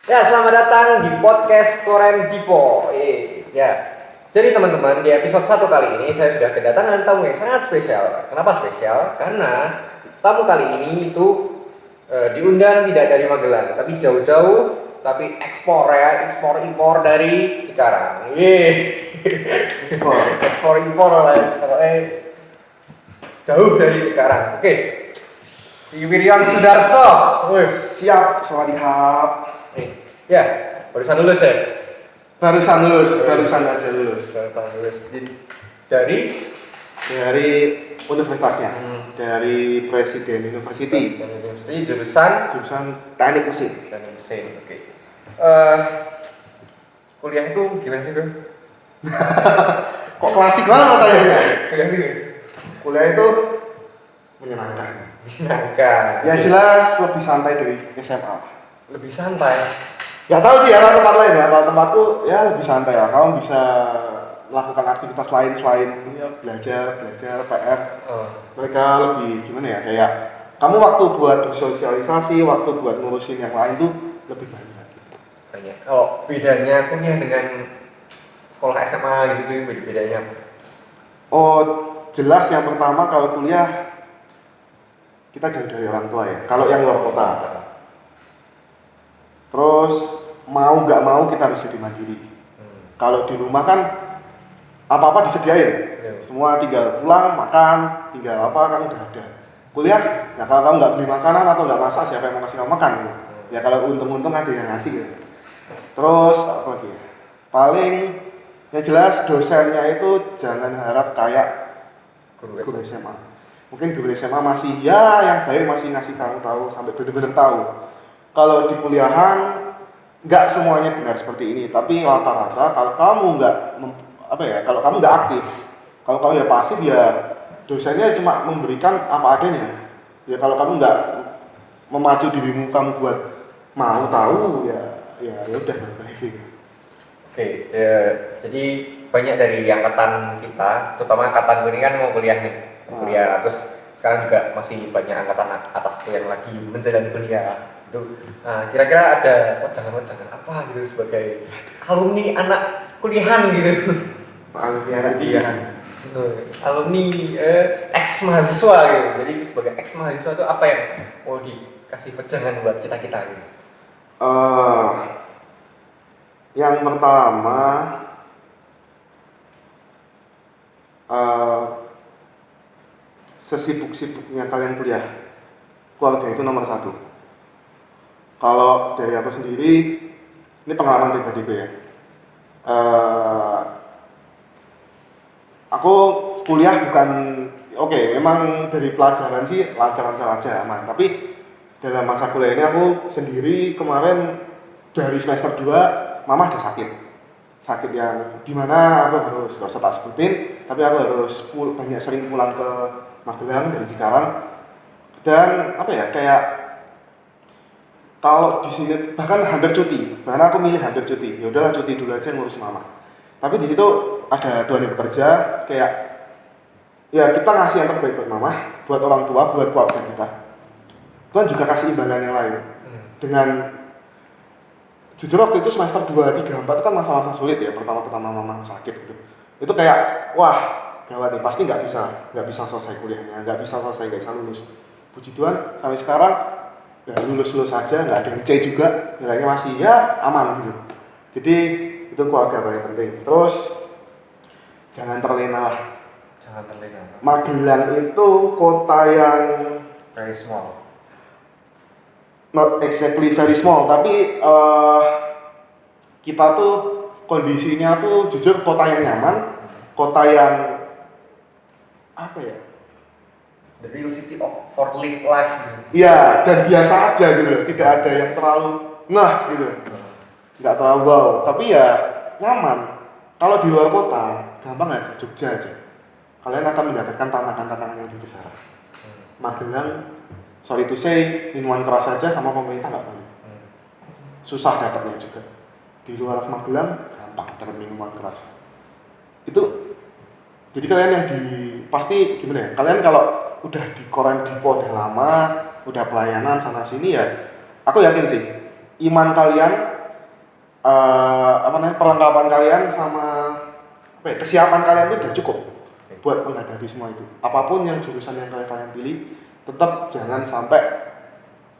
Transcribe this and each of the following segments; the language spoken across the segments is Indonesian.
Ya, selamat datang di podcast Korem Dipo. Ya. Jadi teman-teman, di episode 1 kali ini saya sudah kedatangan tamu yang sangat spesial. Kenapa spesial? Karena tamu kali ini itu diundang tidak dari Magelang, tapi jauh-jauh, tapi ekspor impor dari Cikarang. Ekspor impor lah, jauh dari Cikarang. Oke. Wiryan Sudarso. Siap, sawadihap. Ya, barusan lulus ya? Barusan aja lulus. Dari universitasnya, dari Presiden University. Jurusan Teknik Mesin. Oke. Kuliah itu gimana sih, Bro? Kok klasik banget tanyanya? Kuliah itu menyenangkan. Ya jelas lebih santai dari SMA. Lebih santai. Gak tahu sih ya kalau tempat lain ya. Kalau tempatku ya lebih santai ya. Kamu bisa melakukan aktivitas lain selain ya, belajar PR. Mereka lebih gimana ya, kayak kamu waktu buat bersosialisasi, waktu buat ngurusin yang lain tuh lebih banyak. Kalau bedanya kuliah dengan sekolah SMA gitu tuh bedanya? Oh jelas, yang pertama kalau kuliah kita jauh dari orang tua ya. Kalau yang luar kota. Terus mau nggak mau kita harus jadi mandiri. Kalau di rumah kan apa-apa disediain. Semua tinggal pulang, makan, tinggal apa kan udah ada. Kuliah, ya kalau kamu nggak beli makanan atau nggak masak, siapa yang mau kasih kamu makan gitu. Ya kalau untung-untung ada yang ngasih gitu. Terus apa lagi ya? Paling ya jelas dosennya itu jangan harap kayak guru SMA. Mungkin guru SMA masih ya yang baik masih ngasih kamu tahu sampai benar-benar tahu. Kalau di kuliahan nggak semuanya benar seperti ini, tapi rata-rata kalau kamu kalau kamu nggak aktif, kalau kamu ya pasif ya dosennya cuma memberikan apa adanya. Ya kalau kamu nggak memacu dirimu kamu buat mau tahu ya udah gitu. Oke, jadi banyak dari angkatan kita, terutama angkatan ini kan mau kuliah nih, terus sekarang juga masih banyak angkatan atas yang lagi menjalani kuliah. Nah, kira-kira ada wejangan-wejangan apa gitu sebagai alumni anak kuliahan gitu? Alumni ex mahasiswa gitu. Jadi sebagai ex mahasiswa itu apa yang mau dikasih wejangan buat kita gitu? Yang pertama sesibuk-sibuknya kalian kuliah, keluarga itu nomor 1. Kalau dari aku sendiri, ini pengalaman pribadiku ya. Aku kuliah bukan memang dari pelajaran sih lancar-lancar aja aman. Tapi dalam masa kuliah ini aku sendiri kemarin dari semester 2, mama ada sakit yang dimana aku harus, gak usah tak sebutin, tapi aku harus sering pulang ke Magelang dari Cikarang. Dan kayak kalau di sini bahkan hampir cuti, bahkan aku milih hampir cuti. Ya udahlah cuti dulu aja ngurus mama. Tapi di situ ada Tuhan yang bekerja, kayak ya kita ngasih yang terbaik buat mama, buat orang tua, buat keluarga kita. Tuhan juga kasih imbalan yang lain. Dengan jujur waktu itu semester 2, 3, 4 itu kan masa-masa sulit ya, pertama-tama mama sakit gitu. Itu kayak wah gawat nih, pasti nggak bisa selesai kuliahnya, nggak bisa lulus. Puji Tuhan sampai sekarang ya lulus aja, nggak ada yang C juga, nilainya masih ya aman gitu. Jadi itu keluarga paling penting. Terus jangan terlena lah. Magelang itu kota yang very small. Not exactly very small, tapi kita tuh kondisinya tuh jujur kota yang nyaman, kota yang the real city for live life gitu. Iya, dan biasa aja gitu, tidak ada yang terlalu gitu, nggak terlalu wow, tapi ya nyaman. Kalau di luar kota, gampang ya, Jogja aja, kalian akan mendapatkan tantangan-tantangan yang lebih besar. Magelang, sorry to say, minuman keras aja sama pemerintah nggak boleh. Susah dapatnya juga. Di luar Magelang, gampang dapat minuman keras. Itu, jadi kalian yang pasti gimana ya, kalian kalau udah di Koren Dipo udah lama, udah pelayanan sana sini ya, aku yakin sih iman kalian, perlengkapan kalian sama kesiapan kalian itu udah cukup buat menghadapi semua itu. Apapun yang jurusan yang kalian pilih, tetap jangan sampai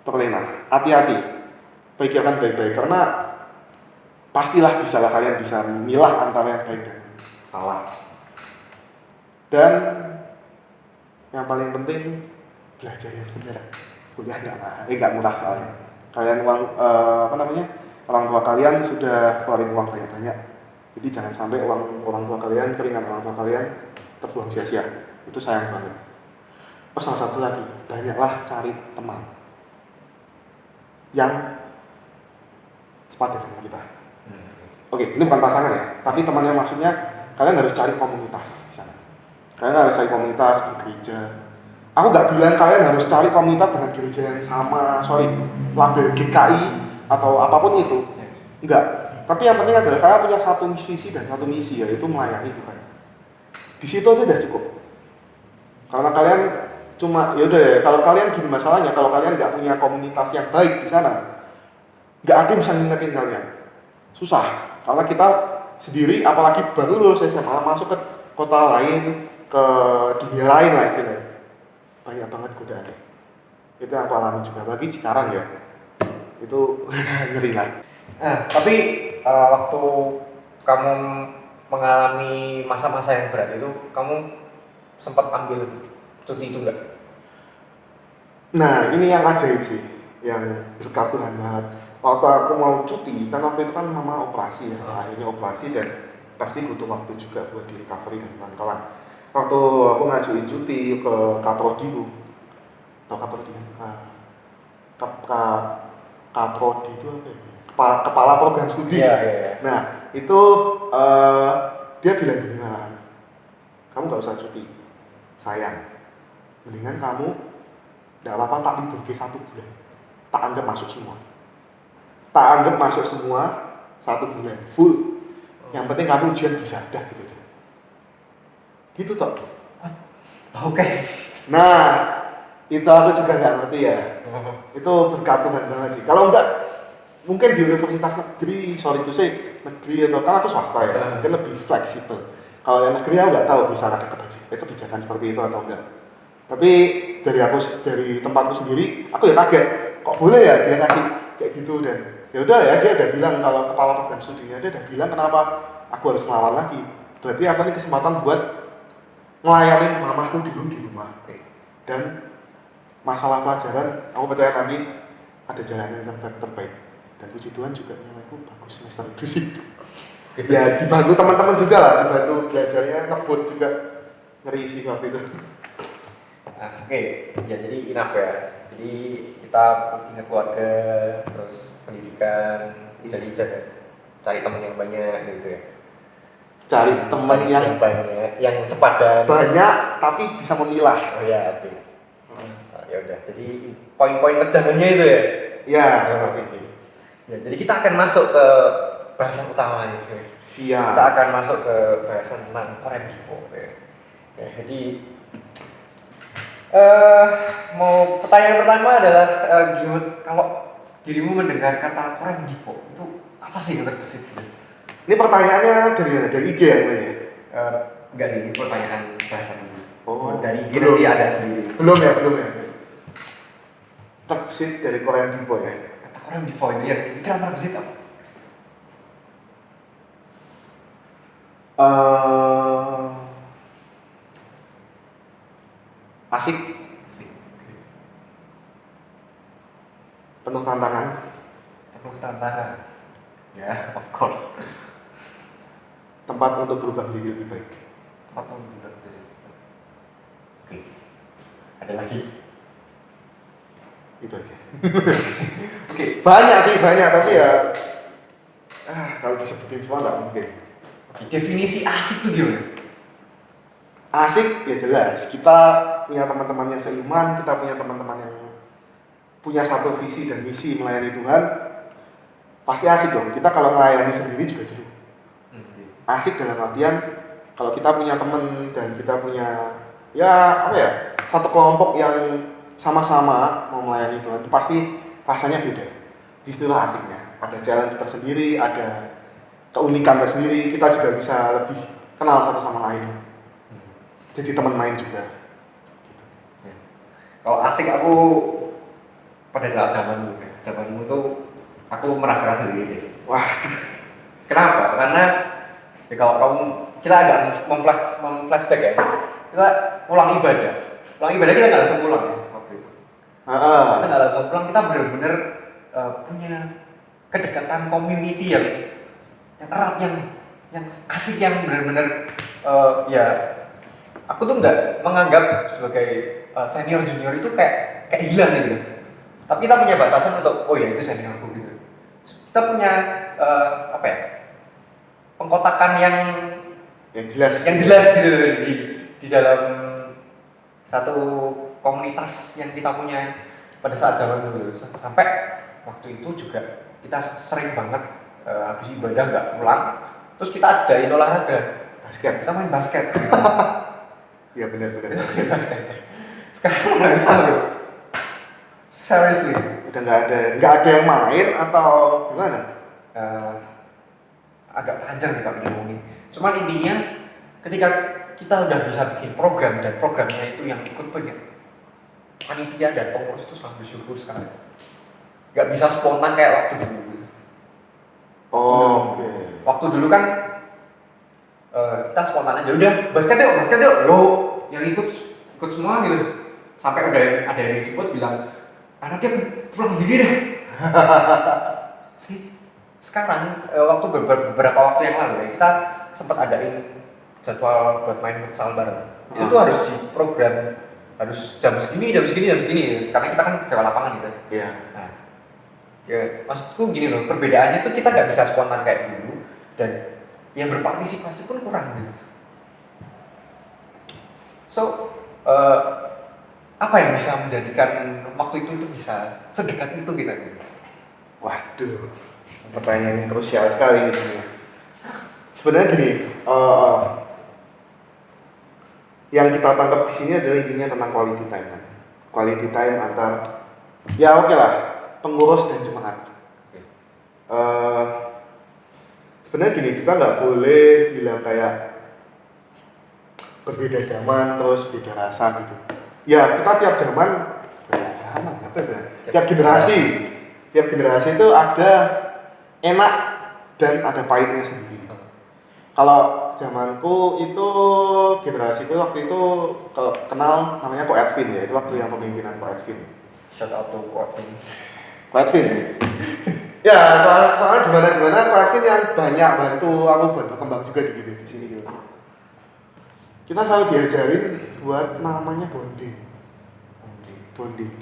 terlena. Hati-hati, pikirkan baik-baik karena pastilah kalian bisa memilah antara yang baik dan salah. Dan yang paling penting belajar yang benar. Kuliah nggak murah soalnya. Kalian orang tua kalian sudah keluarin uang banyak-banyak. Jadi jangan sampai uang orang tua kalian, keringat orang tua kalian terbuang sia-sia. Itu sayang banget. Salah satu lagi, banyaklah cari teman yang sepadan dengan kita. Oke, ini bukan pasangan ya, tapi temannya maksudnya kalian harus cari komunitas di sana. Kalian harus cari komunitas bergereja. Aku nggak bilang kalian harus cari komunitas dengan gereja yang sama, label GKI atau apapun itu. Enggak. Tapi yang penting adalah kalian punya satu visi dan satu misi, yaitu melayani Tuhan. Di situ aja udah cukup. Karena kalian kalau kalian gini masalahnya, kalau kalian nggak punya komunitas yang baik di sana, nggak ada yang bisa ngingetin kalian. Susah. Karena kita sendiri, apalagi baru lulus SMA, masuk ke kota lain, ke dunia lain lah istilahnya. Banyak banget godaan. Itu yang aku alami juga, bagi Cikarang ya. Itu ngeri lah. Tapi waktu kamu mengalami masa-masa yang berat itu, kamu sempat ambil cuti itu enggak? Nah, ini yang ajaib sih, yang berkat Tuhan banget. Waktu aku mau cuti, kan waktu itu kan mama operasi ya, akhirnya operasi dan pasti butuh waktu juga buat di recovery dan kawan-kawan. Waktu aku ngajuin cuti ke Kaprodi bu, atau Kaprodi, Kaprodi itu apa ya? Kepala program studi. Yeah. Nah, itu dia bilang gini malahan, kamu nggak usah cuti, sayang, mendingan kamu nggak apa-apa tak libur ke 1 bulan, tak anggap masuk semua 1 bulan full. Yang penting kamu ujian bisa, dah gitu toh. Oke. Nah, itu aku juga nggak ngerti ya. Itu berkat Tuhan banget sih. Kalau enggak, mungkin di universitas negeri, negeri atau kan aku swasta ya, mungkin lebih fleksibel. Kalau yang negeri aku nggak tahu bisa ada kebijakan seperti itu atau enggak. Tapi dari tempatku sendiri, aku ya kaget. Kok boleh ya dia ngasih kayak gitu, dan ya udah ya, dia udah bilang kalau kepala program studinya dia udah bilang kenapa aku harus melawan lagi. Berarti aku ini kesempatan buat ngelayanin mamaku dulu di rumah. Dan masalah pelajaran, aku percaya nanti ada jalan yang terbaik. Dan puji Tuhan juga nilaiku bagus semester itu sih. Ya dibantu teman-teman juga lah, dibantu belajarnya, ngebut juga, ngeri sih waktu itu. Oke, ya jadi enough ya. Jadi kita ingat keluarga, terus pendidikan, jadi cari teman yang banyak gitu ya. Cari teman yang banyak, yang sepadan. Banyak tapi bisa memilah. Oh ya, oke. Ya udah. Jadi poin-poin pegangannya itu ya. Ya, seperti itu. Ya, jadi kita akan masuk ke bahasan utama ini. Siap. Kita akan masuk ke bahasan tentang Koren Dipo. Ya, jadi mau pertanyaan pertama adalah gimana kalau dirimu mendengar kata Koren Dipo itu apa sih yang terbesit? Ini pertanyaannya dari mana? Dari IG ya ini? Enggak sih, ini pertanyaan bahasan dulu. Oh, dari IG nanti ada sendiri. Belum ya. Terbesit dari Koren Dipo ya. Kata Koren Dipo itu ya, pikiran terbesit apa? Asik. Penuh tantangan. Ya, of course. Tempat untuk berubah menjadi lebih baik. Oke. Ada lagi? Itu aja. Oke. Banyak tapi ya kalau disebutin semua nggak mungkin. Definisi asik itu gimana? Asik ya jelas, kita punya teman-teman yang seiman, kita punya teman-teman yang punya satu visi dan misi melayani Tuhan, pasti asik dong. Kita kalau melayani sendiri juga jenuh. Asik dalam artian kalau kita punya teman dan kita punya satu kelompok yang sama-sama mau melayani Tuhan itu pasti rasanya beda. Disitulah asiknya. Ada challenge tersendiri, ada keunikan tersendiri. Kita juga bisa lebih kenal satu sama lain. Jadi teman main juga. Kalau asik aku pada saat zamanmu tuh aku merasakan sendiri sih. Wah, Kenapa? Karena ya kalau kamu kita agak memflashback ya. Kita pulang ibadah kita nggak langsung pulang ya waktu itu. Kita nggak langsung pulang, kita benar-benar punya kedekatan community yang erat, yang asik, yang benar-benar ya aku tuh nggak menganggap sebagai senior junior itu kayak hilang gitu. Tapi kita punya batasan untuk oh ya itu seniorku gitu. Kita punya apa ya, pengkotakan yang jelas gitu di dalam satu komunitas yang kita punya pada saat zaman dulu. Sampai waktu itu juga kita sering banget habis ibadah nggak pulang, terus kita adain olahraga basket. Kita main basket. Iya benar. Basket. Sekarang nggak bisa loh. Seriously. Udah nggak ada yang main atau gimana? Agak panjang sih kalau ngomongin. Cuman intinya ketika kita udah bisa bikin program dan programnya itu yang ikut banyak panitia dan pengurus, itu sangat bersyukur sekali. Gak bisa spontan kayak waktu dulu. Oke. Waktu dulu kan kita spontan aja, udah basket yuk, yang ikut semua gitu. Sampai udah ada yang jemput bilang, anak dia pulang sendiri deh. Sekarang waktu beberapa waktu yang lalu ya, kita sempat adain jadwal buat main futsal bareng. Itu tuh harus diprogram, harus jam segini karena kita kan sewa lapangan gitu. Iya. Nah, ya maksudku gini loh, perbedaannya tuh kita nggak bisa spontan kayak dulu, dan yang berpartisipasi pun kurang gitu. So apa yang bisa menjadikan waktu itu bisa sedekat itu kita gitu? Waduh, pertanyaan yang krusial sekali gitu. Sebenarnya gini, yang kita tangkap di sini adalah intinya tentang quality time kan. Quality time antar, ya oke lah, pengurus dan jemaat. Sebenarnya gini, kita nggak boleh bilang kayak berbeda zaman terus beda rasa gitu. Ya kita tiap zaman, tiap generasi itu ada enak dan ada pahitnya sendiri. Kalau zamanku itu, generasiku waktu itu kenal namanya Ko Edwin ya, itu waktu yang pemimpinan Ko Edwin. Shout out to Ko Edwin. Ya, soalnya gimana Ko Edwin yang banyak bantu aku buat berkembang juga di sini gitu. Kita selalu diajarin buat namanya bonding.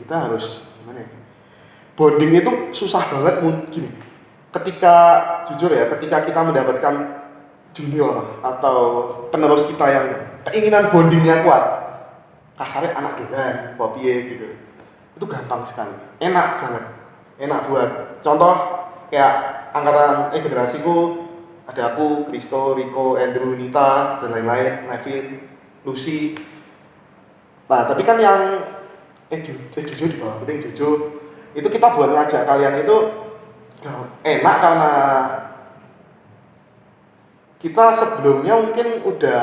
Kita harus gimana ya? Bonding itu susah banget mungkin. Ketika kita mendapatkan junior atau penerus kita yang keinginan bondingnya kuat, kasarnya anak dolan, popie gitu, itu gampang sekali, enak banget, enak buat contoh kayak angkatan generasiku, ada aku, Kristo, Rico, Andrew, Nita dan lain-lain, Levin, Lucy. Nah tapi kan yang Jojo di bawah, penting Jojo itu kita buat ngajak kalian itu enak karena kita sebelumnya mungkin udah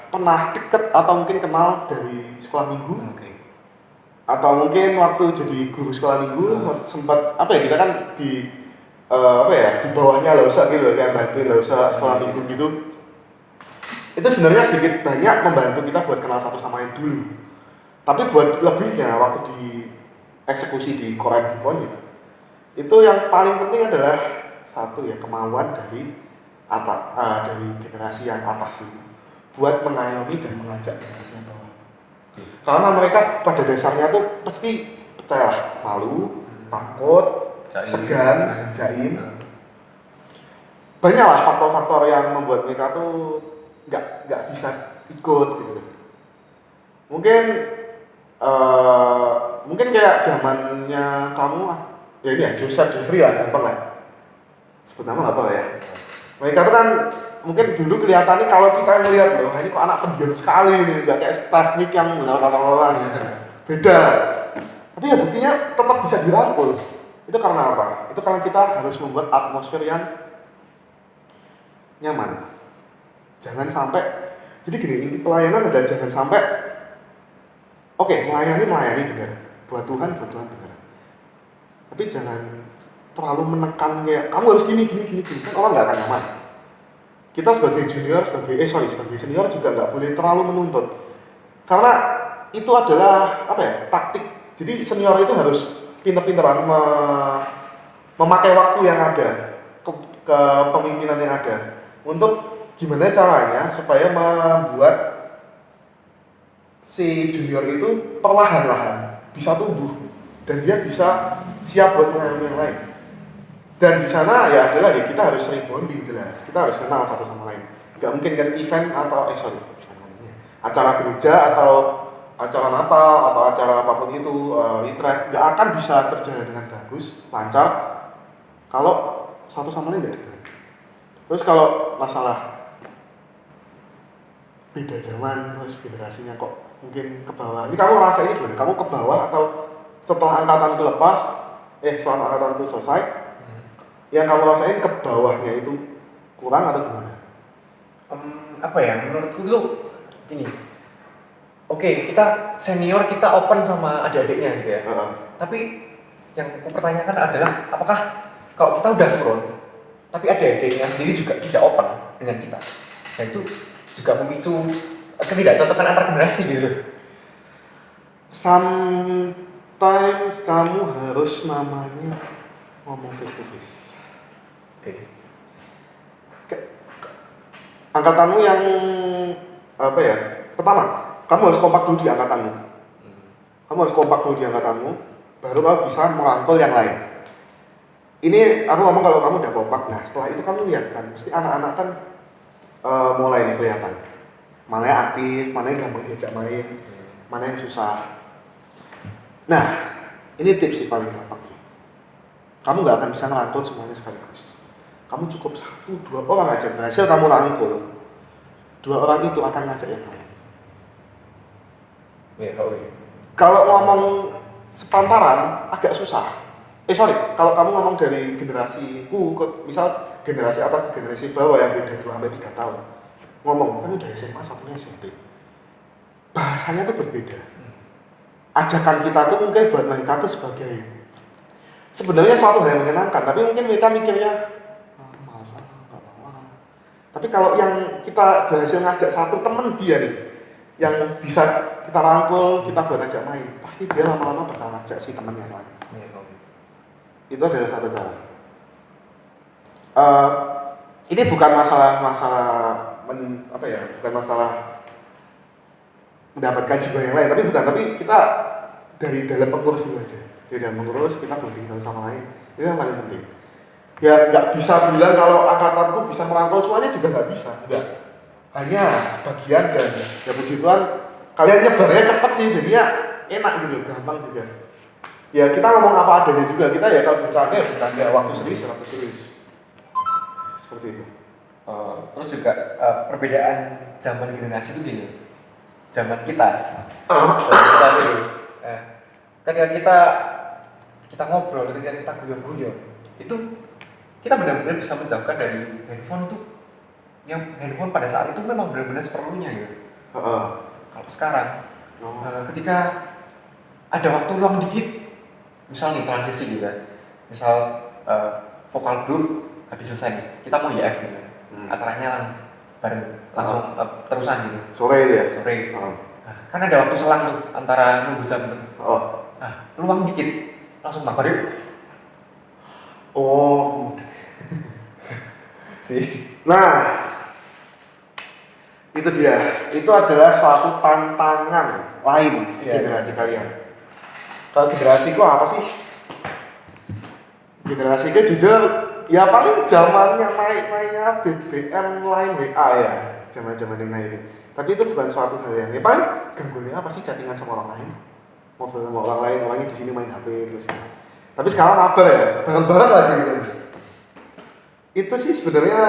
pernah deket atau mungkin kenal dari sekolah minggu, atau mungkin waktu jadi guru sekolah minggu sempat kita kan di di bawahnya Lausa gitu, kayak bantuin Lausa sekolah minggu gitu. Itu sebenarnya sedikit banyak membantu kita buat kenal satu sama lain dulu. Tapi buat lebihnya waktu di eksekusi di Korem Dipon itu yang paling penting adalah satu ya, kemauan dari dari generasi yang atas itu buat mengayomi dan mengajak generasi yang bawah. Karena mereka pada dasarnya tuh pasti percayalah, malu, takut, segan, jaim. Banyaklah faktor-faktor yang membuat mereka tuh nggak bisa ikut gitu. Mungkin kayak zamannya kamu ya ini ya, Joseph Jeffrey lah, gampang lah. Sebut nama nggak apa ya. Mereka tuh kan mungkin dulu kelihatannya kalau kita ngelihat loh, ini kok anak pendiam sekali ini, nggak kayak staff mic yang orang beda. Tapi ya buktinya tetap bisa dirangkul. Itu karena apa? Itu karena kita harus membuat atmosfer yang nyaman. Jangan sampai, jadi gini, inti pelayanan adalah jangan sampai, oke, melayani benar, buat Tuhan benar. Tapi jangan terlalu menekan kayak kamu harus gini, kan orang nggak akan nyaman. Kita sebagai junior, sebagai senior juga nggak boleh terlalu menuntut, karena itu adalah apa ya, taktik. Jadi senior itu harus pinter-pinteran memakai waktu yang ada, ke pemimpinan yang ada, untuk gimana caranya supaya membuat si junior itu perlahan-lahan bisa tumbuh dan dia bisa siap buat melayani yang lain. Dan di sana ya adalah ya kita harus sering bonding jelas, kita harus kenal satu sama lain. Gak mungkin kan event atau acara gereja atau acara Natal atau acara apapun itu, retreat, gak akan bisa terjalan dengan bagus, lancar kalau satu sama lain gak dekat. Terus kalau masalah beda zaman, terus generasinya kok mungkin ke bawah. Ini kamu rasanya gimana? Kamu ke bawah atau setelah angkatan itu lepas, setelah angkatan itu selesai, yang kamu rasain ke bawahnya itu kurang atau gimana? Apa ya, menurutku tuh gini. Oke, kita senior, kita open sama adik-adiknya gitu ya. Tapi yang aku pertanyakan adalah apakah kalau kita udah turun, tapi adik-adiknya sendiri juga tidak open dengan kita, dan itu juga memicu ketidakcocokan antar generasi gitu. Sometimes kamu harus namanya ngomong face to face. Angkatanmu yang apa ya? Pertama, kamu harus kompak dulu di angkatanmu. Baru kamu bisa merangkul yang lain. Ini aku ngomong kalau kamu udah kompak. Nah, setelah itu kamu lihat kan, mesti anak-anak kan mulai nih kelihatan. Mana yang aktif, mana yang gampang diajak main, mana yang susah. Nah, ini tips sih paling gampang sih. Kamu nggak akan bisa merangkul semuanya sekaligus. Kamu cukup 1-2 orang aja berhasil kamu rangkul. 2 orang itu akan ngajak yang lain. Kalau ngomong sepantaran agak susah. Kalau kamu ngomong dari generasiku, misal generasi atas ke generasi bawah yang beda 2-3 tahun, ngomong kan udah SMA, satunya SMP, bahasanya tuh berbeda. Ajakan kita tuh mungkin buat mereka tuh sebagai sebenarnya suatu hal yang menyenangkan, tapi mungkin mereka mikirnya tapi kalau yang kita berhasil ngajak satu temen dia nih, yang bisa kita rangkul, kita buat ajak main, pasti dia lama-lama bakal ngajak si temen yang lain. Itu adalah satu cara. Ini bukan masalah bukan masalah mendapatkan jiwa yang lain, tapi kita dari dalam pengurus dulu aja. Dari dalam pengurus kita bonding satu sama lain, itu yang paling penting. Ya nggak bisa bilang kalau angkatanku bisa merangkul semuanya, juga nggak bisa, enggak. Hanya sebagian, dan ya puji Tuhan kalian nyebarnya cepet sih, jadinya enak gitu, gampang juga. Ya kita ngomong apa adanya juga, kita ya kalau bercanda waktu serius. Seperti itu. Terus juga perbedaan zaman generasi itu gini. Zaman kita dulu, ketika kita ngobrol, ketika kita guyon-guyon, itu kita benar-benar bisa menjauhkan dari handphone itu. Yang handphone pada saat itu memang benar-benar seperlunya ya. Kalau sekarang, ketika ada waktu luang dikit, misal nih transisi gitu kan, misal vokal group habis selesai nih, kita mau IF gitu, acaranya bareng langsung terusan gitu. Sore itu ya? Sore. Kan ada waktu selang tuh antara nunggu jam tuh. Luang dikit, langsung mabar yuk. Nah, itu dia. Itu adalah suatu tantangan lain generasi kalian. Kalau generasiku apa sih? Generasiku jujur, ya paling zamannya naiknya BBM line WA ya, zaman yang naik. Tapi itu bukan suatu hal yang, ya paling gangguannya apa sih, chattingan sama orang lain, ngobrol sama orang lain, orangnya di sini main HP terus. Tapi sekarang apa ya, bareng-bareng lagi gitu. Itu sih sebenarnya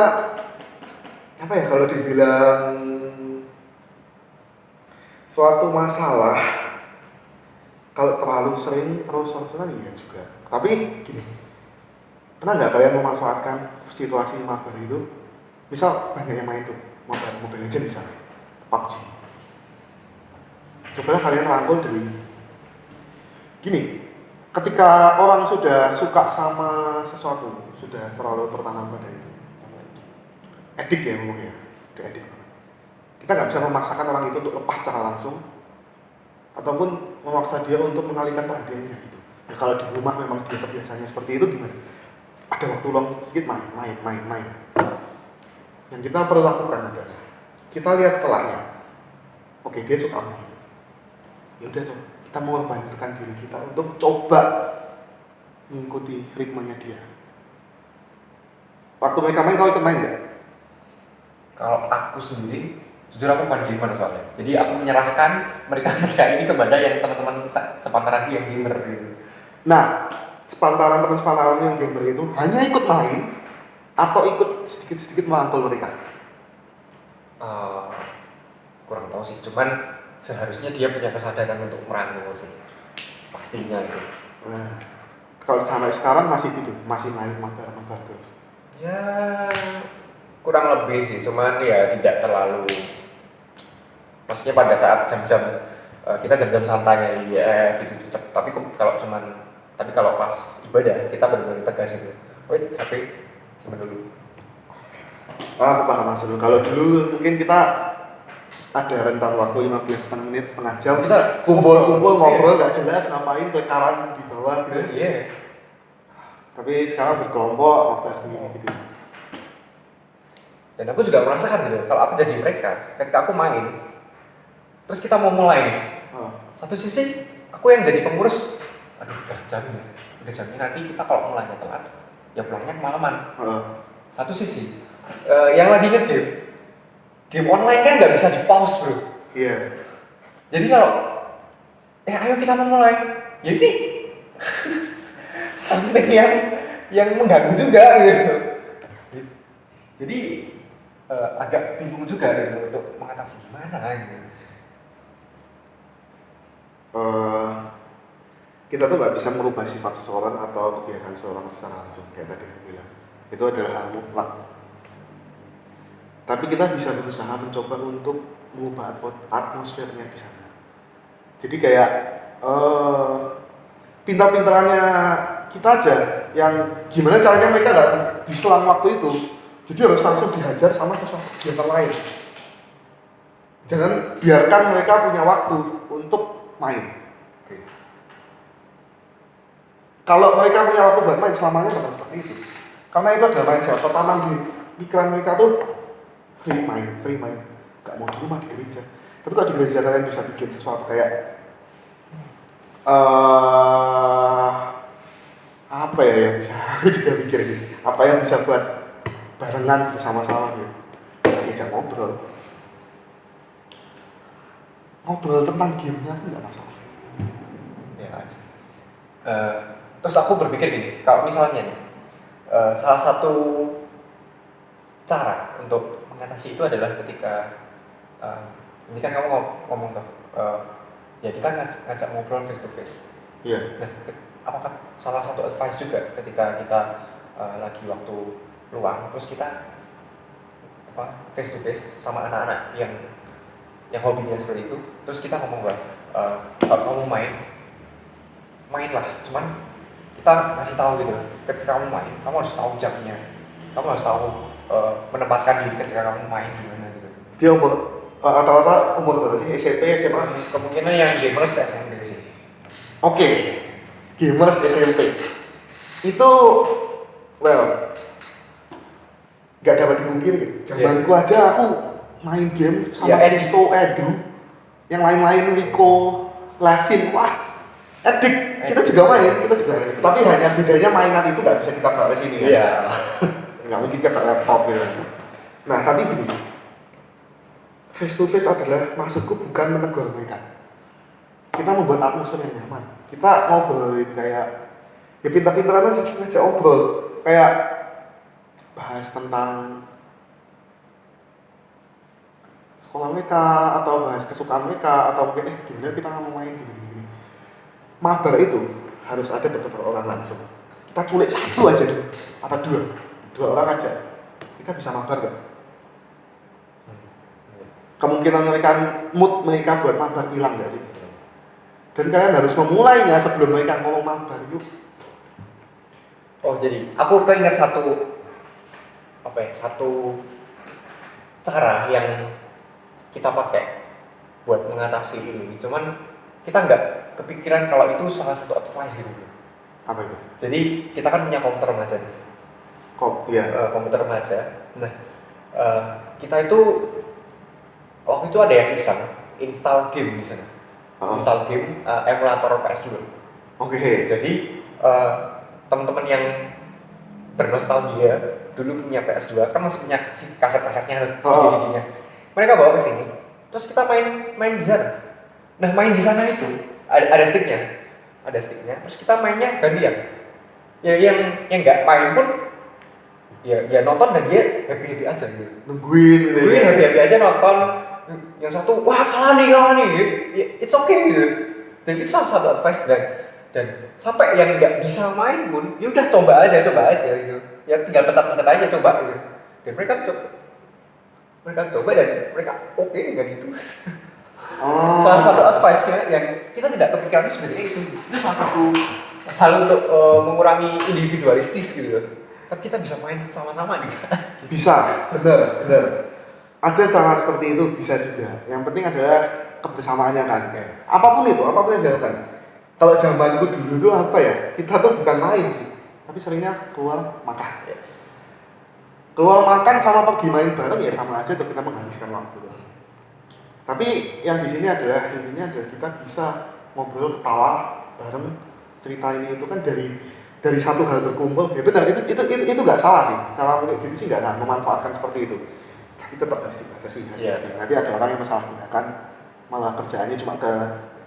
apa ya kalau dibilang suatu masalah kalau terlalu sering terus-terusan ya juga. Tapi gini, pernah nggak kalian memanfaatkan situasi mabar itu? Misal banyak yang main tuh Mobile Legends misalnya, PUBG. Coba kalian rangkul dari gini, ketika orang sudah suka sama sesuatu, sudah terlalu tertanam pada itu, edik ya ngomongnya, udah edik banget. Kita nggak bisa memaksakan orang itu untuk lepas secara langsung, ataupun memaksa dia untuk mengalihkan perhatiannya gitu. Ya kalau di rumah memang dia kebiasaannya seperti itu gimana? Ada waktu luang sedikit main. Yang kita perlu lakukan adalah kita lihat celahnya. Oke, dia suka main. Ya udah tuh, kita mengorbankan diri kita untuk coba mengikuti ritmenya dia. Waktu mereka main, kau ikut main nggak? Kalau aku sendiri, jujur aku bukan gamer soalnya. Jadi aku menyerahkan mereka ini kepada yang teman-teman sepantaran yang gamer gitu. Nah, teman sepantaran yang gamer itu hanya ikut main atau ikut sedikit-sedikit merangkul mereka? Kurang tahu sih, cuman seharusnya dia punya kesadaran untuk merangkul sih, pastinya itu. Nah, kalau sampai sekarang masih gitu, masih main mabar terus. Ya kurang lebih sih, cuman ya tidak terlalu. Maksudnya pada saat jam-jam kita jam-jam santai ya gitu. Tapi kalau pas ibadah kita benar-benar tegas itu. Wait, HP simpan dulu. Aku paham maksudnya. Kalau dulu mungkin kita ada rentang waktu 15 menit, setengah jam, kita kumpul ngobrol nggak jelas ngapain, kelekaran di bawah gitu. Iya. Tapi sekarang berkelompok ngobrol sendiri gitu. Dan aku juga merasakan gitu, kalau aku jadi mereka, ketika aku main, terus kita mau mulai nih, satu sisi aku yang jadi pengurus, aduh udah jamnya nanti kita kalau mulainya telat, ya pulangnya kemalaman. Satu sisi, yang lagi game online kan nggak bisa di pause bro. Iya. Jadi kalau, ayo kita memulai, ya ini something yang mengganggu juga gitu. Jadi agak bingung juga gitu untuk mengatasi gimana gitu. Kita tuh nggak bisa merubah sifat seseorang atau kebiasaan seseorang secara langsung kayak tadi aku bilang. Itu adalah hal mutlak. Tapi kita bisa berusaha mencoba untuk mengubah atmosfernya di sana. Jadi kayak pintar-pintarannya kita aja yang gimana caranya mereka nggak diselang waktu itu. Jadi harus langsung dihajar sama sesuatu kegiatan lain. Jangan biarkan mereka punya waktu untuk main. Kalau mereka punya waktu buat main, selamanya bakal seperti itu. Karena itu adalah mindset tertanam di pikiran mereka tuh free main. Gak mau di rumah, di gereja. Tapi kalau di gereja kalian bisa bikin sesuatu kayak apa ya yang bisa aku juga mikir sih. Apa yang bisa buat barengan bersama-sama gitu. Diajak ngobrol tentang gamenya pun nggak masalah. Ya, terus aku berpikir gini, kalau misalnya nih, salah satu cara untuk mengatasi itu adalah ketika ini kan kamu ngomong tuh, ya kita ngajak ngobrol face to face. Iya. Nah, apakah salah satu advice juga ketika kita lagi waktu luang, terus kita face to face sama anak-anak yang hobinya seperti itu, terus kita ngomong bahwa kalau kamu mainlah, cuman kita ngasih tahu gitu, ketika kamu main, kamu harus tahu jamnya, kamu harus tahu menempatkan diri ketika kamu main gimana gitu. Dia rata-rata umur berapa sih? SMP, SMA? Kemungkinan yang gamers SMP sih. Oke, gamers SMP itu, gak dapat dipungkiri. Zamanku aja aku main game sama Risto, Edu, yang lain-lain, Rico, Levin, wah, edik. Kita juga main. Tapi hanya bedanya mainan itu nggak bisa kita bawa ke sini kan? Iya. Nggak mungkin kita pakai laptop gitu. Nah tapi gini, face to face adalah maksudku bukan menegur mereka. Kita membuat atmosfer yang nyaman. Kita ngobrolin kayak ya pintar-pintaran aja, ngajak ngobrol kayak bahas tentang sekolah mereka atau bahas kesukaan mereka atau mungkin gimana kita mau main gini. Mabar itu harus ada beberapa orang langsung. Kita culik satu aja dulu atau dua orang aja. Kita bisa mabar gak? Kemungkinan mood mereka buat mabar hilang gak sih? Dan kalian harus memulainya sebelum mereka ngomong mabar yuk. Oh jadi aku keinget satu cara yang kita pakai buat mengatasi ini. Cuman kita nggak kepikiran kalau itu salah satu advice gitu. Apa itu? Jadi kita kan punya komputer remaja nih. Iya. Komputer remaja. Nah kita itu waktu itu ada yang iseng install game di sana. Install game emulator PS2. Oke. Jadi teman-teman yang bernostalgia dulu punya PS2 kan masih punya kaset-kasetnya, CD-CD-nya. Mereka bawa ke sini. Terus kita main di sana. Nah, main di sana itu ada sticknya. Terus kita mainnya gantian. Ya yang nggak main pun ya nonton dan dia happy aja gitu. Nungguin happy aja nonton. Yang satu wah kalah nih it's okay gitu. Dan itu salah satu advice dan sampai yang nggak bisa main pun ya udah coba aja gitu ya tinggal pencet aja coba gitu dan mereka coba dan mereka oke dengan itu. Salah satu advice-nya yang kita tidak kepikiran sebenarnya itu salah satu hal untuk mengurangi individualistis gitu. Tapi kita bisa main sama-sama nih. Bisa, benar. Ada cara seperti itu bisa juga. Yang penting adalah kebersamaannya kan. Apapun yang dilakukan. Kalau zamanku dulu itu apa ya? Kita tuh bukan main sih, tapi seringnya keluar makan. Yes. Keluar makan sama pergi main bareng ya sama aja tuh kita menghabiskan waktu. Tapi yang di sini adalah intinya adalah kita bisa ngobrol, ketawa bareng, cerita ini itu kan dari satu hal berkumpul. Ya benar, itu nggak salah sih. Cara kayak gitu sih nggak salah memanfaatkan seperti itu. Tapi tetap harus dibatasi. Nanti ada orang yang masalah gunakan malah kerjaannya cuma ke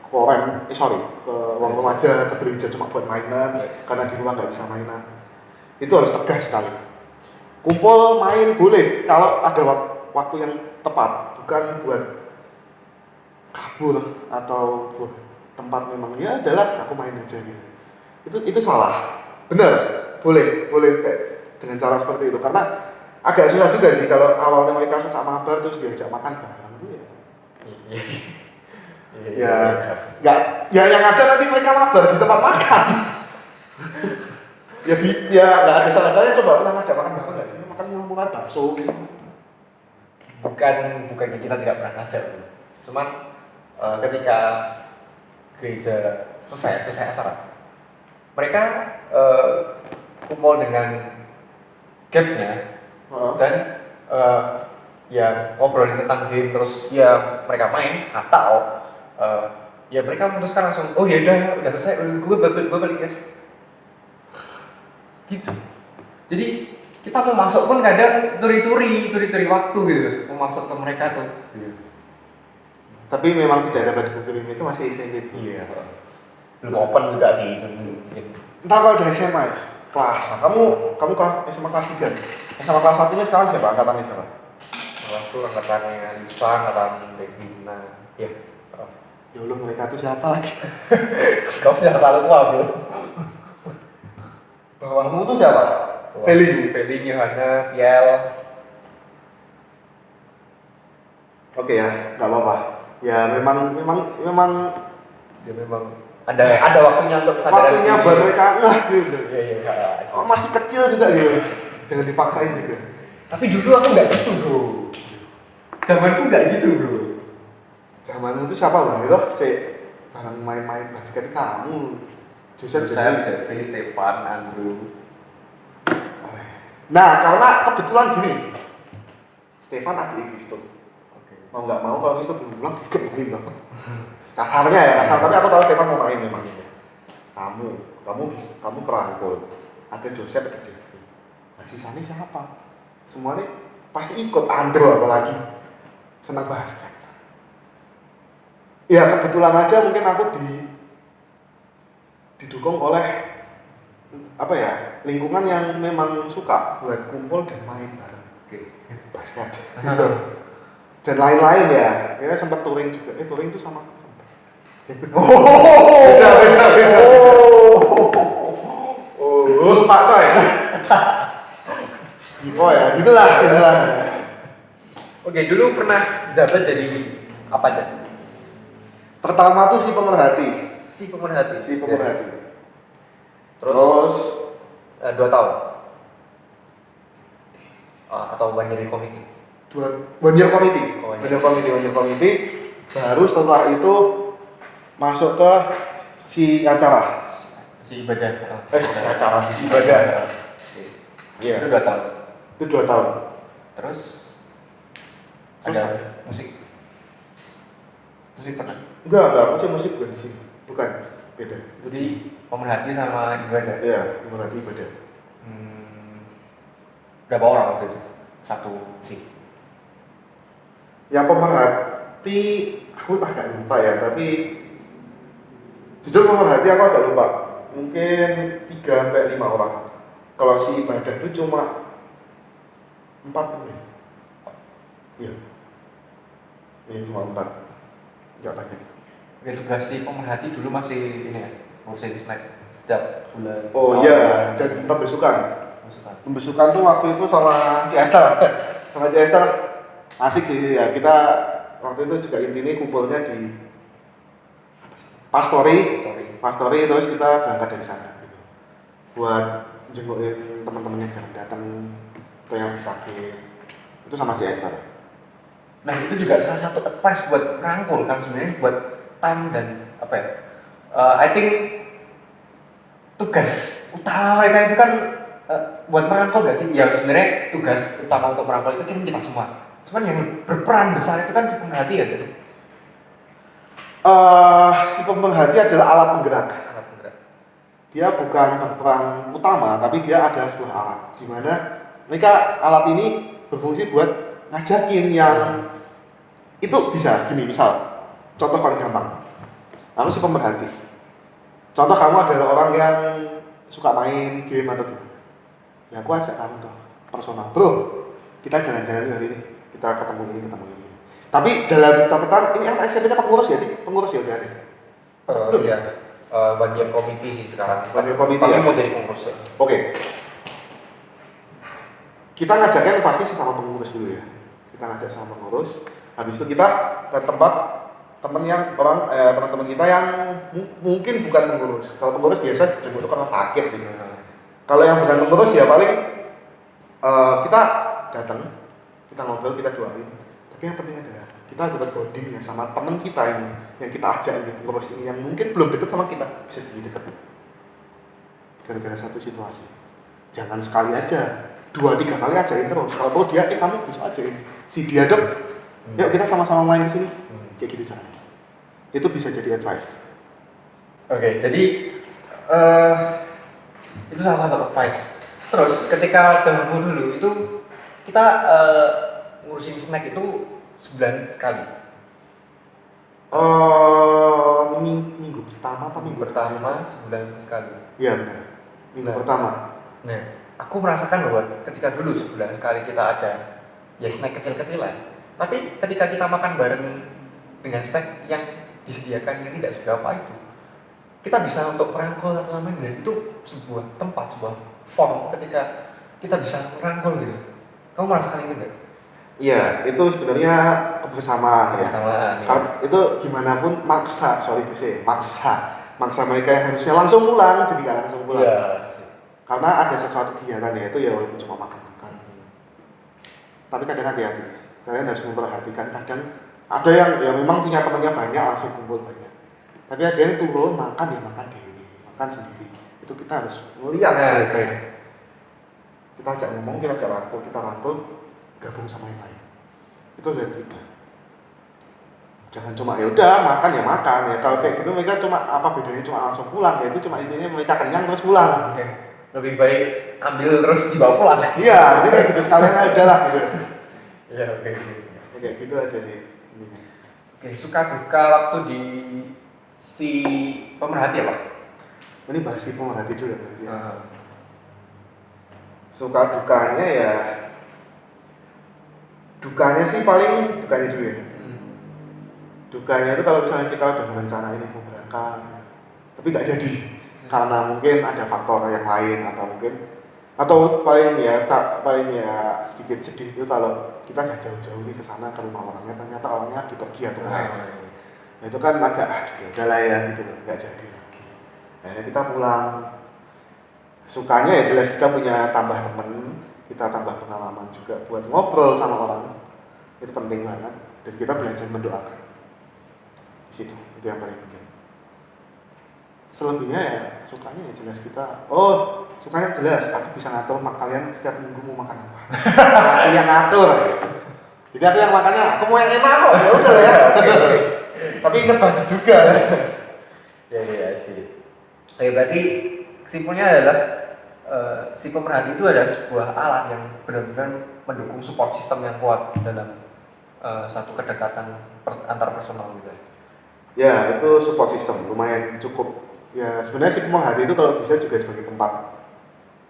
ruang remaja, ke gereja cuma buat mainan, karena di rumah nggak bisa mainan. Itu harus tegas sekali. Kumpul main boleh kalau ada waktu yang tepat, bukan buat kabur atau buat tempat memang ya adalah aku main aja gitu. Itu salah. Benar, boleh kayak dengan cara seperti itu karena agak susah juga sih kalau awalnya mereka suka mabar terus diajak makan bareng tuh ya. Ya yang ada nanti mereka mabar di tempat makan. ya nggak ada salahnya coba kita ngajak makan bareng nggak sih? Makan murah bakso gitu. Bukannya kita tidak pernah ngajak, cuman ketika gereja selesai acara, mereka kumpul dengan gapnya dan ya ngobrolin tentang game terus ya mereka main atau ya mereka memutuskan langsung oh ya udah selesai gue balik ya gitu. Jadi kita mau masuk pun kadang curi-curi waktu gitu mau masuk ke mereka tuh. Tapi memang tidak dapat dipungkiri itu masih SMP. Iya. Belum open juga sih itu. Entah kalau udah SMA kelas. Kamu SMA kelas 3. SMA kelas 1-nya sekarang siapa? Angkatannya siapa? Kelas itu angkatannya Lisa, angkatan Devina. Ya. Ya Allah mereka tuh siapa lagi? Kau sudah terlalu tua bro. Bawahmu tuh siapa? Feli, Yohana, Kiel. Oke ya, nggak apa-apa. Ya memang Ya memang ada waktunya untuk sadar. Waktunya buat mereka gitu. Iya. Oh, masih kecil juga gitu. Jangan dipaksain juga. Tapi dulu aku nggak gitu bro. Zamanku nggak gitu bro. Zamanmu tuh siapa bang? Itu bareng main-main basket kamu. Joseph, Jeffrey, Stefan, Andrew. Nah, karena kebetulan gini, Stefan adik Kristo. Mau nggak mau kalau Kristo belum pulang ikut main bang. Kasarnya ya kasar, tapi aku tahu Stefan mau main memang. Kamu kerangkul. Ada Joseph, ada Jeffrey. Nah, sisanya siapa? Semuanya pasti ikut. Andrew apalagi senang basket. Ya kebetulan aja mungkin aku didukung oleh lingkungan yang memang suka buat kumpul dan main bareng basket gitu. dan lain-lain ya. Kita sempat touring juga. Touring itu sama. Beda. Lupa coy. Gitu ya, gitulah. Oke, dulu pernah jabat jadi apa aja? Pertama tuh si pemerhati. Si pemerhati. Terus 2 tahun. Atau one year committee. One year committee. Oh, One year committee. Baru setelah itu masuk ke si acara. Si ibadah. Si ibadah. Iya. Itu 2 tahun. Itu 2 tahun. Terus Terus ada apa? musik pernah. Enggak, musik bukan di sini. Bukan, beda. Jadi pemerhati sama ibadah. Iya, pemerhati ibadah. Berapa orang waktu itu? Satu sih. Yang pemerhati aku agak lupa ya, tapi jujur pemerhati aku agak lupa. Mungkin 3-5 orang. Kalau si ibadah itu cuma 4 mungkin. Iya. Ini cuma 4. Enggak banyak. Oke, tugas si pemerhati dulu masih ini ya, ngurusin snack setiap bulan. Oh iya, dan pembesukan. Pembesukan tuh waktu itu sama Ci Esther. Asik sih ya. Kita waktu itu juga intinya kumpulnya di Pastori, terus kita berangkat dari sana gitu. Buat jengukin teman-teman yang jarang datang atau yang lagi sakit. Itu sama Ci Esther. Nah, itu juga salah satu advice buat rangkul kan sebenarnya, buat time dan apa ya? I think tugas utama mereka itu kan buat merangkul gak sih? Ya sebenarnya tugas utama untuk merangkul itu kan kita semua. Cuman yang berperan besar itu kan si pemerhati ya guys. Si pemerhati adalah alat penggerak. Dia bukan berperan utama, tapi dia ada sebuah alat. Di mana mereka alat ini berfungsi buat ngajakin yang itu bisa gini, misal contoh paling gampang, aku si pemerhati. Contoh kamu adalah orang yang suka main game atau gimana, ya aku ajak kamu tuh personal, bro, kita jalan-jalan hari ini, kita ketemu ini. Tapi dalam catatan ini kan SMP-nya pengurus ya sih, pengurus ya berarti. Belum ya, one year committee sih sekarang. One year committee tapi ya? mau jadi pengurus ya. Oke. Kita ngajaknya pasti sesama pengurus dulu ya. Kita ngajak sama pengurus. Habis itu kita ke tempat teman-teman kita yang mungkin bukan pengurus. Kalau pengurus biasa dijemput karena sakit sih. Kalau yang bukan pengurus ya paling kita datang, kita ngobrol, kita doain. Tapi yang penting adalah kita dapat bonding ya sama teman kita ini yang kita ajak ini, pengurus ini yang mungkin belum dekat sama kita, bisa jadi dekat. Gara-gara satu situasi. Jangan sekali aja. 2-3 kali ajain terus. Kalau tahu dia, kamu bisa ajain. Si dia dok, yuk kita sama-sama main di sini. Kayak gitu caranya. Itu bisa jadi advice. Oke, jadi itu salah satu advice. Terus ketika zamanmu dulu itu kita ngurusin snack itu sebulan sekali. Minggu pertama apa minggu pertama sebulan sekali. Iya benar. Minggu pertama. Nah, aku merasakan bahwa ketika dulu sebulan sekali kita ada ya snack kecil-kecilan, tapi ketika kita makan bareng dengan snack yang disediakan yang tidak seberapa itu, kita bisa untuk merangkul atau lain dan itu sebuah tempat, sebuah form ketika kita bisa merangkul gitu. Kamu merasakan itu nggak? Iya, itu sebenarnya kebersamaan ya. Kebersamaan. Ya. Itu gimana pun maksa mereka yang harusnya langsung pulang jadi nggak langsung pulang. Ya. Karena ada sesuatu kegiatan ya itu ya walaupun cuma makan. Tapi kadang hati-hati. Kalian harus memperhatikan kadang ada yang ya memang punya temannya banyak langsung kumpul banyak. Tapi ada yang turun makan dewi, makan sendiri. Itu kita harus melihat mereka. Kita ajak ngomong, kita ajak rangkul, gabung sama yang lain. Itu lihat kita. Jangan cuma ya udah makan ya. Kalau kayak gitu mereka cuma apa bedanya cuma langsung pulang ya itu cuma intinya mereka kenyang terus pulang. Lebih baik ambil terus dibawa pulang. Iya, jadi kayak gitu sekalian aja lah gitu. Iya, oke. Kayak gitu aja sih. Oke, suka duka waktu di si pemerhati apa? Ini bahas si pemerhati dulu ya. Suka dukanya ya Dukanya sih paling dukanya dulu ya. Dukanya itu kalau misalnya kita udah merencanain mau berangkat tapi nggak jadi karena mungkin ada faktor yang lain atau paling ya sedikit sedih itu kalau kita jauh-jauh nih ke sana ke rumah orangnya ternyata orangnya lagi pergi atau les. Nah, itu kan agak udah lah ya gitu loh, nggak jadi lagi. Akhirnya kita pulang. Sukanya ya jelas kita punya tambah temen, kita tambah pengalaman juga buat ngobrol sama orang. Itu penting banget dan kita belajar mendoakan. Di situ itu yang paling penting. Selebihnya ya sukanya ya jelas sukanya jelas aku bisa ngatur kalian setiap minggu mau makan apa. Aku yang ngatur. Jadi aku yang makannya aku mau yang enak kok ya udah ya. Tapi ingat budget juga. Ya sih. Berarti kesimpulannya adalah si pemerhati itu adalah sebuah alat yang benar-benar mendukung support system yang kuat dalam satu kedekatan antar personal gitu. Ya itu support system lumayan cukup. Ya sebenarnya si pemerhati itu kalau bisa juga sebagai tempat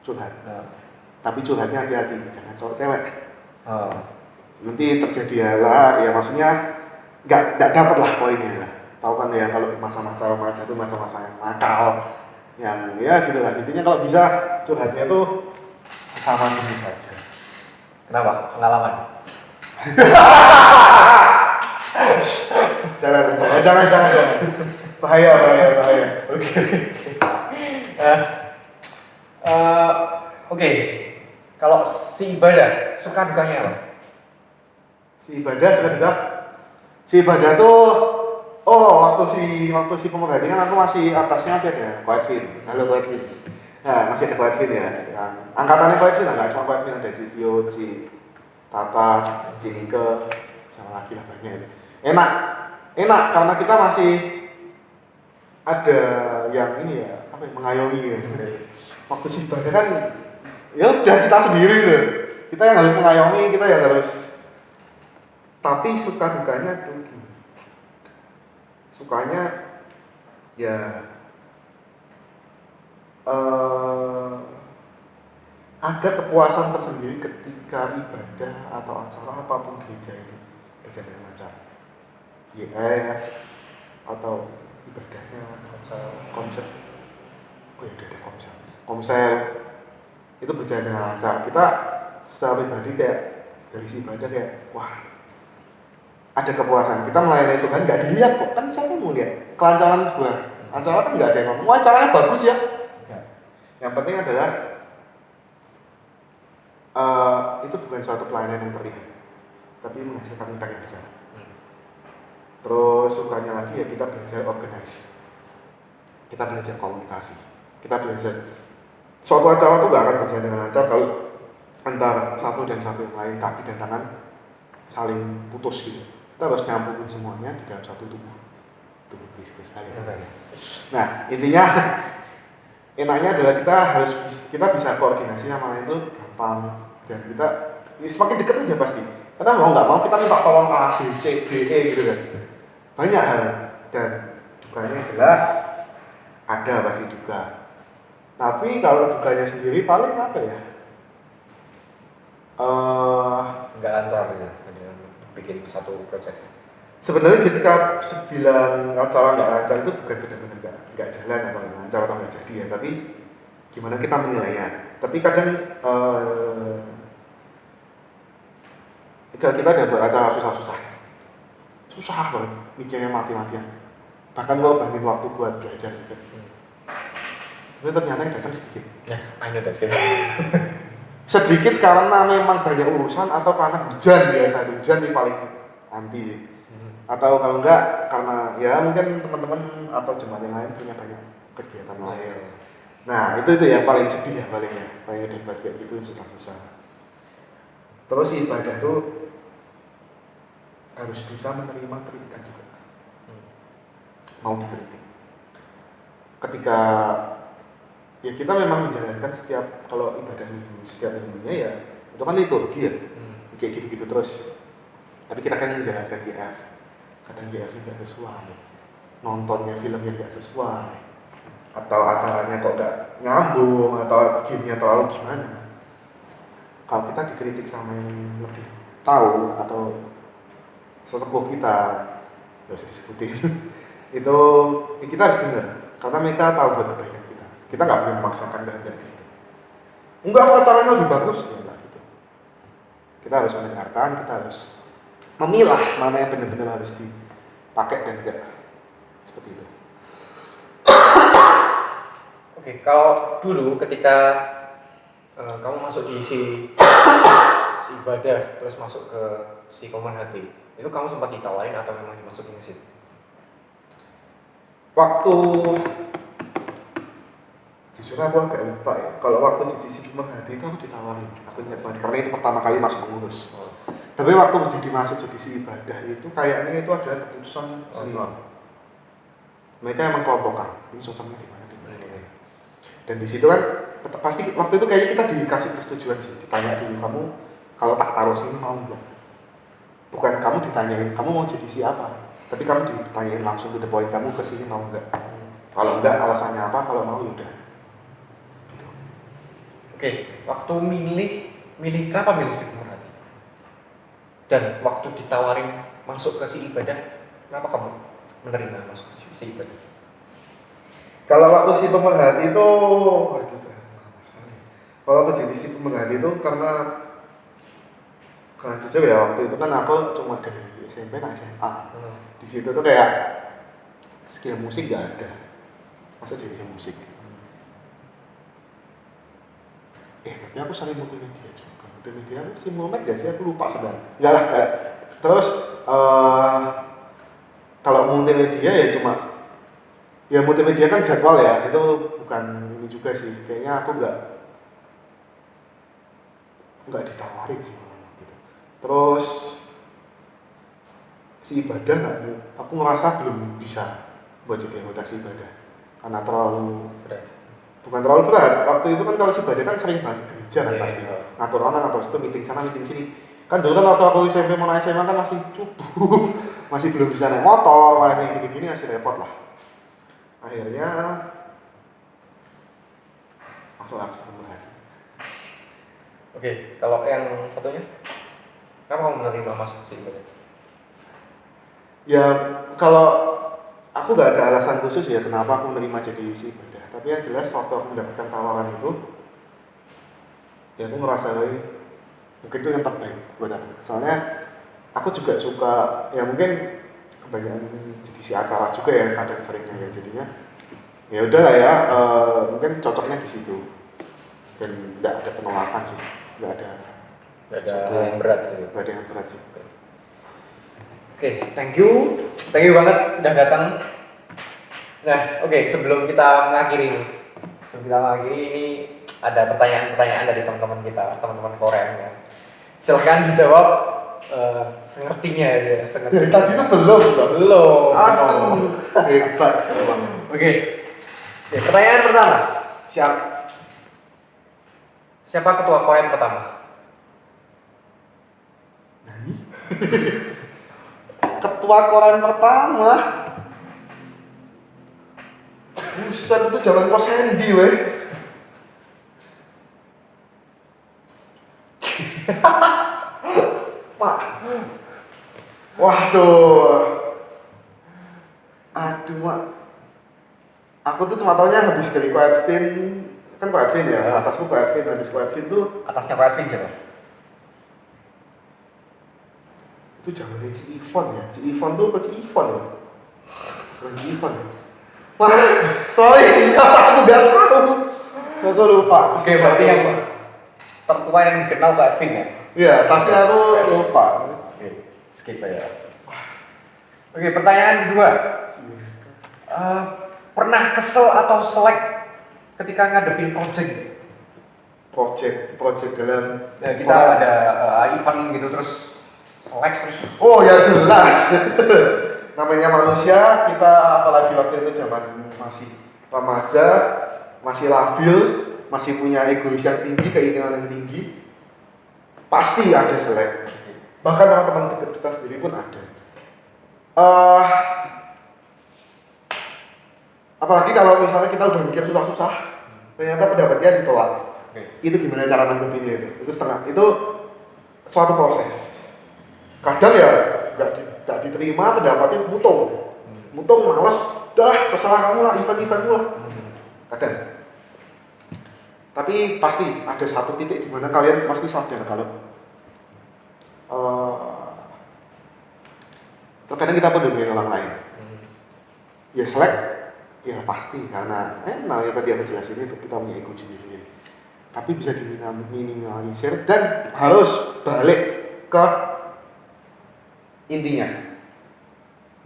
curhat. Tapi curhatnya hati-hati, jangan cowok cewek. Nanti terjadi ya maksudnya nggak dapat lah poinnya lah. Tahu kan ya kalau masa-masa remaja itu masa-masa yang nakal, yang ya gitu lah. Intinya kalau bisa curhatnya tuh sama jenis saja. Kenapa? Pengalaman. Jangan. Bahaya. Oke. Kalau si ibadah suka dukanya apa? Si ibadah tuh waktu si pemerhati kan aku masih atasnya masih ada Quiet Fin. Halo Quiet Fin. Nah, masih ada Quiet Fin ya. Angkatannya Quiet Fin enggak cuma Quiet Fin, ada Civio, Tata, Nike, sama lagi lah banyak itu. Enak karena kita masih ada yang ini ya, mengayomi ya. Waktu si ibadah kan ya udah kita sendiri tuh. Kita yang harus mengayomi, kita yang harus. Tapi suka dukanya tuh gini. Sukanya ya ada kepuasan tersendiri ketika ibadah atau acara apapun gereja itu berjalan dengan lancar. Ya atau ibadahnya konsep ada komsel itu berjalan dengan lancar. Kita secara pribadi kayak dari si ibadah kayak wah ada kepuasan, kita melayani Tuhan nggak dilihat kok, kan siapa mau lihat kelancaran sebuah acara kan nggak ada yang ngomong acaranya bagus ya. Yang penting adalah itu bukan suatu pelayanan yang terlihat tapi menghasilkan impact yang besar. Terus sukanya lagi ya kita belajar organize, kita belajar komunikasi, kita belajar suatu acara itu nggak akan berjalan dengan lancar kalau antara satu dan satu yang lain kaki dan tangan saling putus gitu. Kita harus nyambungin semuanya di dalam satu tubuh Kristus. Nah intinya enaknya adalah kita bisa koordinasi sama lain itu gampang dan kita semakin dekat aja pasti. Karena mau nggak mau kita minta tolong A, B, C, D, E gitu kan. Banyak hal dan dukanya jelas ada pasti duka. Tapi kalau dukanya sendiri paling apa ya? Nggak lancar ya, bikin satu project. Sebenarnya ketika bilang acara nggak lancar itu bukan benar-benar nggak jalan atau lancar atau nggak jadi ya, tapi gimana kita menilainya. Tapi kadang kita ada beracara susah banget, mikirnya mati-matian. Bahkan gue bangun waktu buat belajar juga. Tapi ternyata yang datang sedikit. I know that feeling. Sedikit karena memang banyak urusan atau karena hujan biasa. Hujan yang paling anti. Atau kalau enggak karena ya mungkin teman-teman atau jemaat yang lain punya banyak kegiatan lain. Nah itu yang paling sedih ya palingnya. Paling udah buat kayak gitu susah-susah. Terus ibadah tuh harus bisa menerima kritikan juga. Mau dikritik. Ketika ya kita memang menjalankan kalau ibadah minggu setiap minggunya ya itu kan liturgi ya kayak gitu-gitu terus. Tapi kita kan menjalankan IF, kadang IF-nya nggak sesuai, nontonnya filmnya nggak sesuai, atau acaranya kok nggak nyambung, atau gamenya terlalu gimana. Kalau kita dikritik sama yang lebih tahu atau sesepuh kita nggak usah disebutin itu kita harus dengar karena mereka tahu buat kebaikan kita nggak boleh memaksakan kehendak di situ. Enggak, caranya lebih bagus ya enggak gitu. Kita harus mendengarkan, kita harus memilah mana yang benar-benar harus dipakai dan enggak, seperti itu. Oke, kalau dulu ketika kamu masuk di si ibadah terus masuk ke si pemerhati, itu kamu sempat ditawarin atau memang dimasukin ke situ? Waktu jujur aku agak lupa ya. Kalau waktu jadi si pemerhati itu aku ditawarin, aku ingat banget karena itu pertama kali masuk pengurus. Tapi waktu masuk jadi si ibadah itu kayaknya itu ada keputusan senior. Mereka emang kelompokan, ini cocoknya di mana. Dan di situ kan pasti waktu itu kayaknya kita dikasih persetujuan sih, ditanya dulu kamu kalau tak taruh sini mau nggak? Bukan kamu ditanyain kamu mau jadi siapa, tapi kamu ditanyain langsung to the point, kamu kesini mau nggak? Kalau enggak alasannya apa, kalau mau yaudah. Gitu. Oke, waktu milih kenapa milih si pemerhati? Dan waktu ditawarin masuk ke si ibadah, kenapa kamu menerima masuk ke si ibadah? Kalau waktu si pemerhati itu, kalau waktu jadi si pemerhati itu karena jujur ya waktu itu kan aku cuma dari SMP dan SMA. Di situ tuh kayak skill musik gak ada, masa jadi musik. Tapi aku sering multimedia juga. Multimedia aku si Muhammad gak sih? Aku lupa sebenarnya. Enggak lah kayak. Terus kalau multimedia ya cuma ya multimedia kan jadwal ya, itu bukan ini juga sih. Kayaknya aku nggak ditawarin sih gitu. Terus si ibadah aku ngerasa belum bisa buat jadi anggota si ibadah karena terlalu berat. Bukan terlalu berat. Waktu itu kan kalau si ibadah kan sering banget gereja kan pasti. Ngatur orang, ngatur situ, meeting sana, meeting sini. Kan dulu kan waktu aku SMP mau naik SMA kan masih cupu, masih belum bisa naik motor, masih gini-gini masih repot lah. Akhirnya masuk aku pemerhati. Oke, kalau yang satunya, kenapa kamu menerima masuk si ibadah? Ya kalau aku nggak ada alasan khusus ya kenapa aku menerima jadi si ibadah. Tapi yang jelas waktu aku mendapatkan tawaran itu, ya aku ngerasa mungkin itu yang terbaik buat aku. Soalnya aku juga suka, ya mungkin kebanyakan jadi si acara juga ya kadang seringnya ya jadinya ya udahlah ya mungkin cocoknya di situ dan nggak ada penolakan sih, nggak ada yang berat gitu. Nggak ada yang berat sih. Oke, thank you banget udah datang. Nah, oke, sebelum kita mengakhiri ini ada pertanyaan-pertanyaan dari teman-teman kita, teman-teman Korea ya. Silahkan dijawab sengertinya ya. Dari tadi itu belum. Aduh, hebat. Oke, pertanyaan pertama. Siapa ketua Korea pertama? Nani? Ketua Korea pertama? Buset, itu zaman Kos Hendy weh. Pak. Waduh. Aduh, Mak. Aku tuh cuma taunya habis dari Quietvin. Kan Quietvin ya, atasku Quietvin, habis Quietvin tuh. Atasnya Quietvin siapa? Itu zamannya Ci Ivon ya. Ci Ivon tuh apa Ci Ivon ya? Bukan Ci Ivon ya? Wah, sorry, siapa aku gak tahu. Aku lupa. Oke, berarti yang tertua yang dikenal Quietvin ya? Iya, tasnya aku lupa. Oke, skip aja. Oke, pertanyaan kedua. Pernah kesel atau selek ketika ngadepin Project dalam ya, kita ada event gitu terus selek terus. Oh ya jelas. Namanya manusia, kita apalagi waktu itu zaman masih remaja, masih labil, masih punya egois yang tinggi, keinginan yang tinggi, pasti ada selek. Bahkan sama teman dekat kita sendiri pun ada. Apalagi kalau misalnya kita udah mikir susah-susah, ternyata pendapatnya ditolak. Itu gimana cara nanggepinnya itu? Itu suatu proses. Kadang ya nggak diterima, pendapatnya mutung, males, dah terserah kamu lah, event-eventmu lah. Kadang. Tapi pasti ada satu titik di mana kalian pasti sadar kalau terkadang kita peduli orang lain. Ya selek, ya pasti karena namanya tadi aku jelasin itu kita punya ego sendiri. Tapi bisa diminimalisir dan harus balik ke intinya,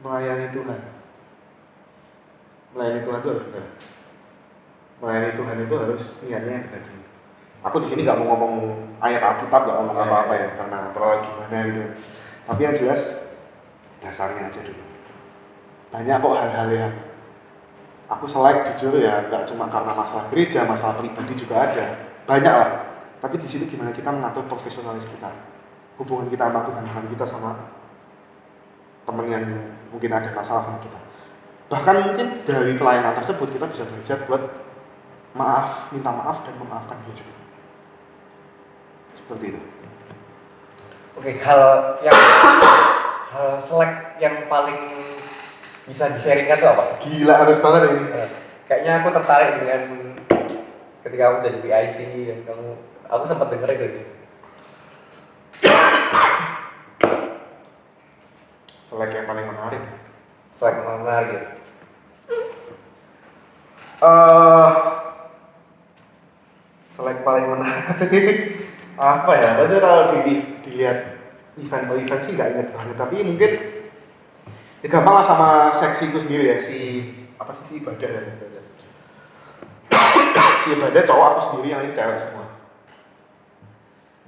melayani Tuhan. Melayani Tuhan itu harus benar. Melayani Tuhan itu harus niatnya yang benar dulu. Aku di sini nggak mau ngomong ayat Alkitab, nggak ngomong apa-apa ya, karena terlalu gimana gitu. Tapi yang jelas dasarnya aja dulu. Banyak kok hal-hal yang aku selek jujur ya, nggak cuma karena masalah gereja, masalah pribadi juga ada. Banyak lah. Tapi di situ gimana kita mengatur profesionalis kita, hubungan kita sama Tuhan, hubungan kita sama teman yang mungkin ada masalah sama kita. Bahkan mungkin dari pelayanan tersebut kita bisa belajar buat minta maaf dan memaafkan dia juga. Seperti itu. Oke, hal selek yang paling bisa di-sharingkan itu apa? Gila harus banget ini. Kayaknya aku tertarik dengan ketika kamu jadi PIC dan aku sempat denger itu. Selek yang paling menarik. Selek yang paling menarik ya? Selek paling menarik apa ya? Maksudnya kalau dilihat event sih nggak inget banget, tapi mungkin ya gampang lah sama seksiku sendiri ya, si ibadah ya. Si ibadah cowok aku sendiri, yang ini cewek semua.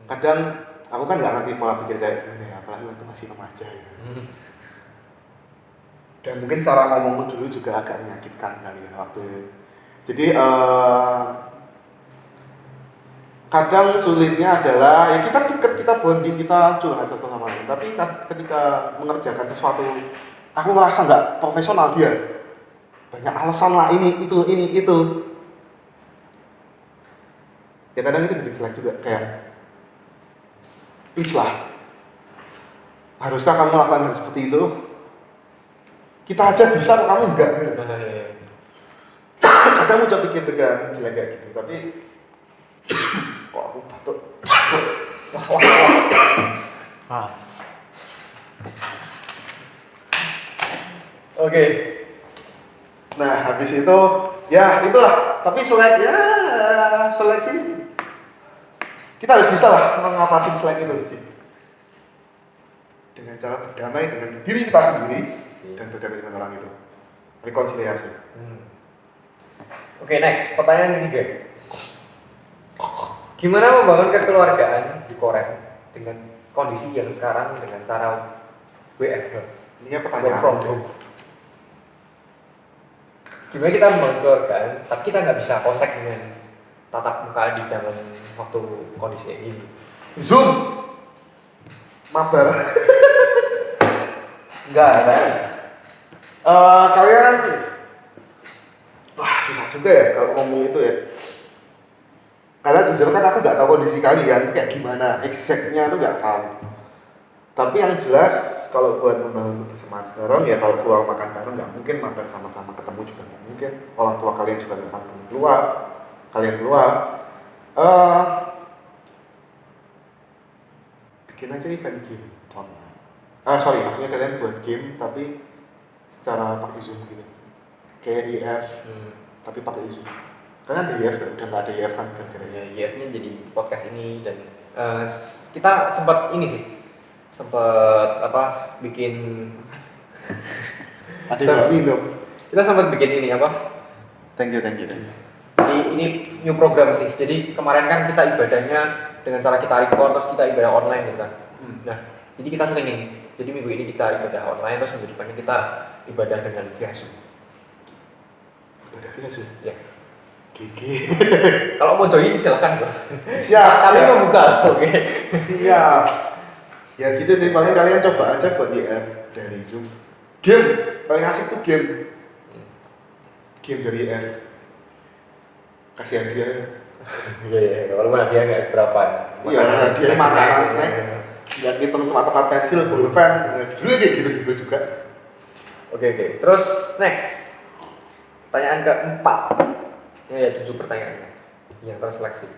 Kadang aku kan nggak ngerti pola pikir saya gimana ya, apalagi waktu masih remaja gitu. Dan mungkin cara ngomongku dulu juga agak menyakitkan kali ya waktu. Jadi kadang sulitnya adalah ya kita deket, kita bonding, kita curhat satu sama lain. Tapi ketika mengerjakan sesuatu, aku merasa nggak profesional dia. Banyak alasan lah ini itu. Ya kadang itu bikin selek juga, kayak please lah, haruskah kamu lakukan hal seperti itu? Kita aja bisa, kamu enggak gitu. Kadang aku coba pikir dengan jelek kayak gitu, tapi kok aku batuk. Oke. Nah habis itu ya itulah, tapi selek sih kita harus bisa lah mengatasi selek itu sih dengan cara berdamai dengan diri kita sendiri dan berdamai dengan orang itu, rekonsiliasi. Oke, next, pertanyaan ketiga. Gimana membangun kekeluargaan di Korea dengan kondisi yang sekarang dengan cara WFH? Ini Work from home. Gimana kita membangun kekeluargaan, tapi kita nggak bisa kontak dengan tatap muka di zaman waktu kondisi ini. Zoom, mabar. Enggak. Kalian, susah juga ya kalau ngomong itu ya. Karena jujur kan aku nggak tahu kondisi kalian kayak gimana, exactnya tuh nggak tahu. Tapi yang jelas kalau buat membangun kebersamaan sekarang ya kalau keluar makan bareng nggak mungkin, makan sama-sama ketemu juga nggak mungkin. Orang tua kalian juga nggak akan keluar, kalian keluar. Bikin aja event game online. Maksudnya kalian buat game tapi secara pakai Zoom gitu. Kayak IF, tapi pakai Zoom. Karena ada IF kan, udah nggak ada IF kan Ya, IF-nya jadi podcast ini dan kita sempat bikin ada minum. Kita sempat bikin ini apa? Thank you. Ini new program sih. Jadi kemarin kan kita ibadahnya dengan cara kita record terus kita ibadah online gitu kan. Nah, jadi kita selingin. Jadi minggu ini kita ibadah online terus minggu depannya kita ibadah dengan via Zoom. Ibadah via Zoom? Ya. Gigi. Kalau mau join silakan bro. Siap. Kami membuka. Oke. Siap. Ya gitu sih, paling kalian coba aja buat IF dari Zoom. Game paling asik tuh game. Game dari IF. Kasih hadiah. Iya. Kalau mana dia nggak seberapa. Iya, hadiah makanan snack. Nggak kita cuma tempat pensil, pulpen, dulu kayak gitu juga. Oke. Terus next. Pertanyaan keempat. Ini ada 7 pertanyaan yang terseleksi.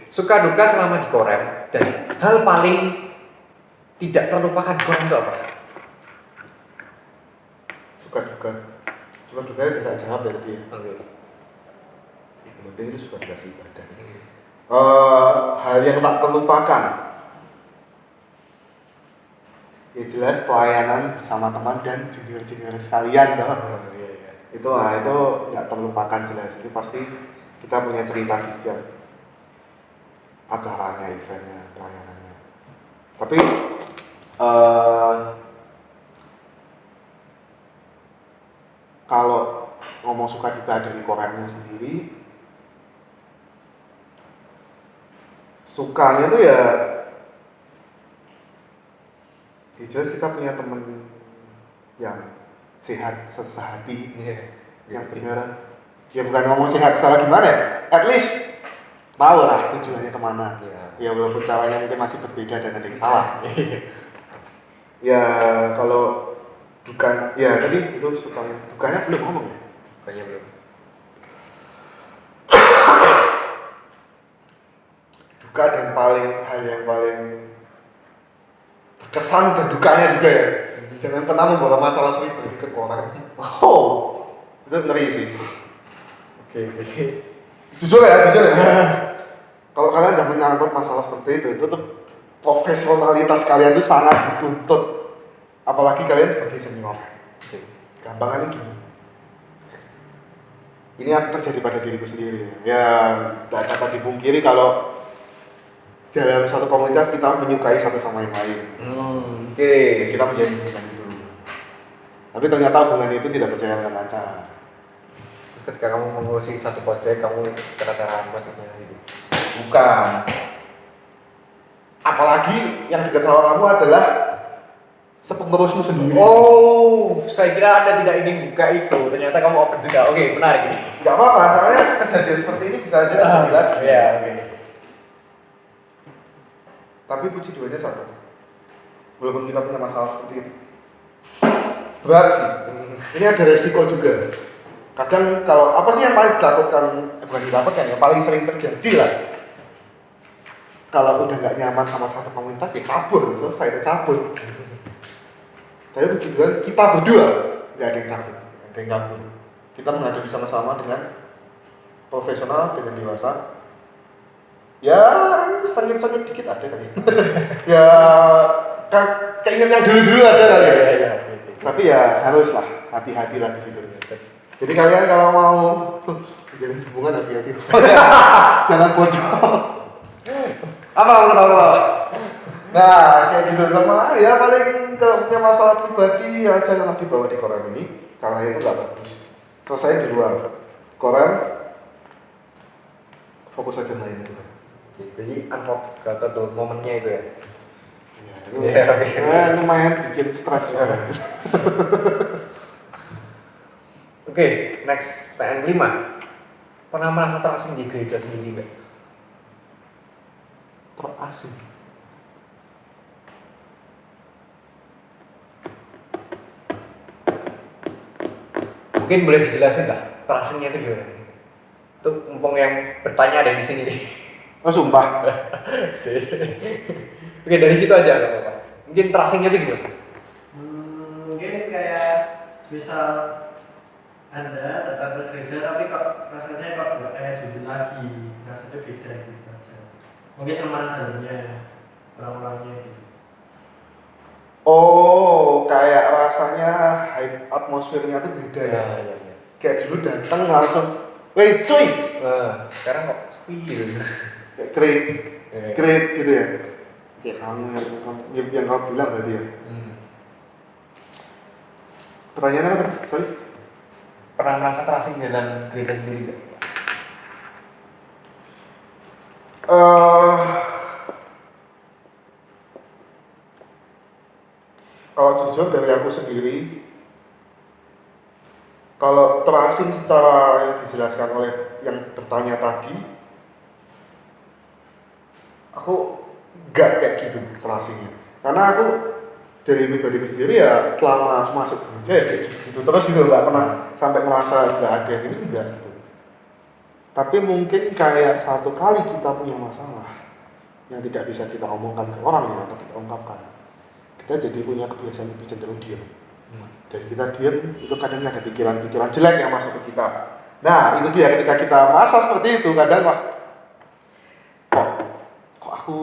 Suka duka selama di Korem dan hal paling tidak terlupakan di Korem itu apa? Suka duka udah tak jawab ya tadi. Oke. Yang penting itu suka duka ibadah. Hal yang tak terlupakan. Ya jelas pelayanan bersama teman dan junior sekalian toh. Iya. Itu nggak terlupakan jelas. Ini pasti kita punya cerita di setiap acaranya, eventnya, pelayanannya. Tapi kalau ngomong suka duka dari Koremnya sendiri, sukanya tuh ya jelas kita punya temen yang sehat sehati, yang benar. Ya bukan ngomong sehat secara gimana ya, at least tahu lah tujuannya kemana. Ya walaupun caranya mungkin masih berbeda dan ada yang salah. Ya kalau duka, ya tadi itu sukanya, dukanya belum ngomong ya? Dukanya belum. Duka dan hal yang paling berkesan dan dukanya juga ya. Jangan pernah membawa masalah pribadi ke Korem. Itu ngeri sih. Oke. Jujur ya. Kalau kalian udah menyangkut masalah seperti itu tuh profesionalitas kalian tuh sangat dituntut. Apalagi kalian sebagai senior. Gampangannya gini. Ini yang terjadi pada diriku sendiri. Ya, tak dapat dipungkiri kalau dalam suatu komunitas kita menyukai satu sama yang lain. Oke. Kita menjadi hubungan itu. Tapi ternyata hubungan itu tidak berjalan dengan lancar. Terus ketika kamu mengurusi satu proyek, kamu cara maksudnya gitu? Bukan. Apalagi yang dekat sama kamu adalah sepengurusmu sendiri. Oh, saya kira Anda tidak ingin buka itu. Ternyata kamu open juga. Oke, menarik ini. Gak apa-apa, soalnya kejadian seperti ini bisa aja terjadi lagi. Iya, oke. Tapi puji Tuhannya satu. Walaupun kita punya masalah seperti itu. Berat sih. Ini ada resiko juga. Kadang kalau apa sih yang paling ditakutkan, yang paling sering terjadi lah. Kalau udah nggak nyaman sama satu komunitas ya kabur, selesai udah cabut. Tapi puji Tuhan kita berdua nggak ada yang cabut, nggak ada yang kabur. Kita menghadapi sama-sama dengan profesional, dengan dewasa. Ya sengit-sengit dikit ada kali. Ya keinget yang dulu-dulu ada kali ya. Iya. Tapi ya haruslah hati-hati lah di situ. Jadi kalian kalau mau menjalin hubungan hati-hati. Jangan bodoh. Apa mau ketawa? Nah kayak gitu sama ya paling kalau punya masalah pribadi ya janganlah dibawa di Korem ini karena itu nggak bagus. Selesai di luar Korem, fokus aja main itu. Jadi unforgettable tuh momennya itu ya. Lumayan bikin stres. Oke, next pertanyaan 5. Pernah merasa terasing di gereja sendiri nggak? Terasing. Mungkin boleh dijelasin nggak terasingnya itu gimana? Itu mumpung yang bertanya ada di sini nih. Oh sumpah. Oke, dari situ aja nggak apa-apa. Mungkin terasingnya itu gimana? Mungkin kayak misal Anda datang ke gereja tapi kok rasanya kok nggak kayak dulu lagi, rasanya beda gitu aja. Mungkin sama dalamnya, orang-orangnya gitu. Oh, kayak rasanya atmosfernya tuh beda ya. Iya. Kayak dulu datang langsung, weh cuy, Sekarang kok sepi gitu. kayak great gitu ya. Kayak kamu yang kau bilang tadi ya. Pertanyaannya apa tadi? Sorry. Pernah merasa terasing dalam gereja sendiri nggak? Kalau jujur dari aku sendiri, kalau terasing secara yang dijelaskan oleh yang bertanya tadi, aku nggak kayak gitu relasinya. Karena aku dari pribadiku sendiri ya selama aku masuk gereja ya kayak gitu terus gitu, nggak pernah sampai merasa nggak ada ini enggak gitu. Tapi mungkin kayak satu kali kita punya masalah yang tidak bisa kita omongkan ke orang ya, atau kita ungkapkan, kita jadi punya kebiasaan itu cenderung diam. Dan kita diam itu kadang ada pikiran-pikiran jelek yang masuk ke kita. Nah itu dia, ketika kita merasa seperti itu kadang kok aku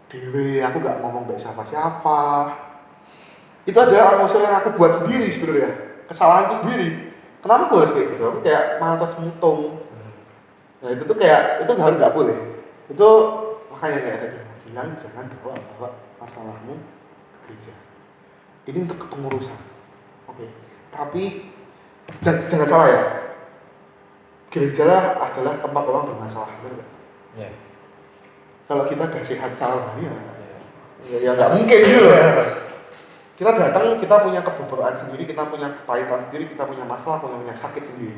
dewe, aku gak ngomong baik siapa-siapa. Itu adalah atmosfer yang aku buat sendiri sebenarnya, kesalahanku sendiri. Kenapa gue harus kayak gitu? Aku kayak mantas mutung. Nah itu tuh kayak, itu gak boleh. Itu makanya kayak tadi bilang jangan bawa masalahmu ke gereja. Ini untuk kepengurusan. Oke. Tapi jangan salah ya. Gereja adalah tempat orang bermasalah, benar nggak? Ya. Kalau kita udah sehat salah ya nggak mungkin gitu loh. Kita datang, kita punya kebobolan sendiri, kita punya kepahitan sendiri, kita punya masalah, punya sakit sendiri.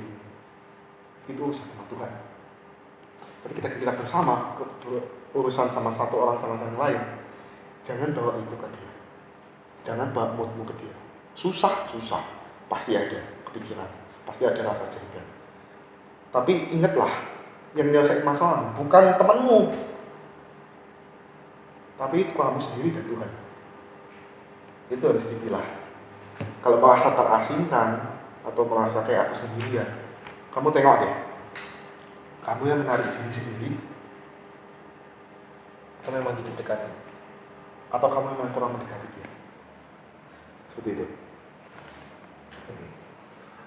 Itu urusan Tuhan. Tapi kita bersama urusan sama satu orang sama yang lain, jangan bawa itu ke dia. Jangan bawa moodmu ke dia. Susah, pasti ada kepikiran, pasti ada rasa jengkel. Tapi ingatlah, yang menyelesaikan masalah bukan temanmu, tapi itu kamu sendiri dan Tuhan. Itu harus dipilah. Kalau merasa terasingkan atau merasa kayak aku sendirian, kamu tengok deh, kamu yang menarik diri sendiri, Kamu memang hidup dekat, atau kamu memang kurang mendekati dia. Seperti itu.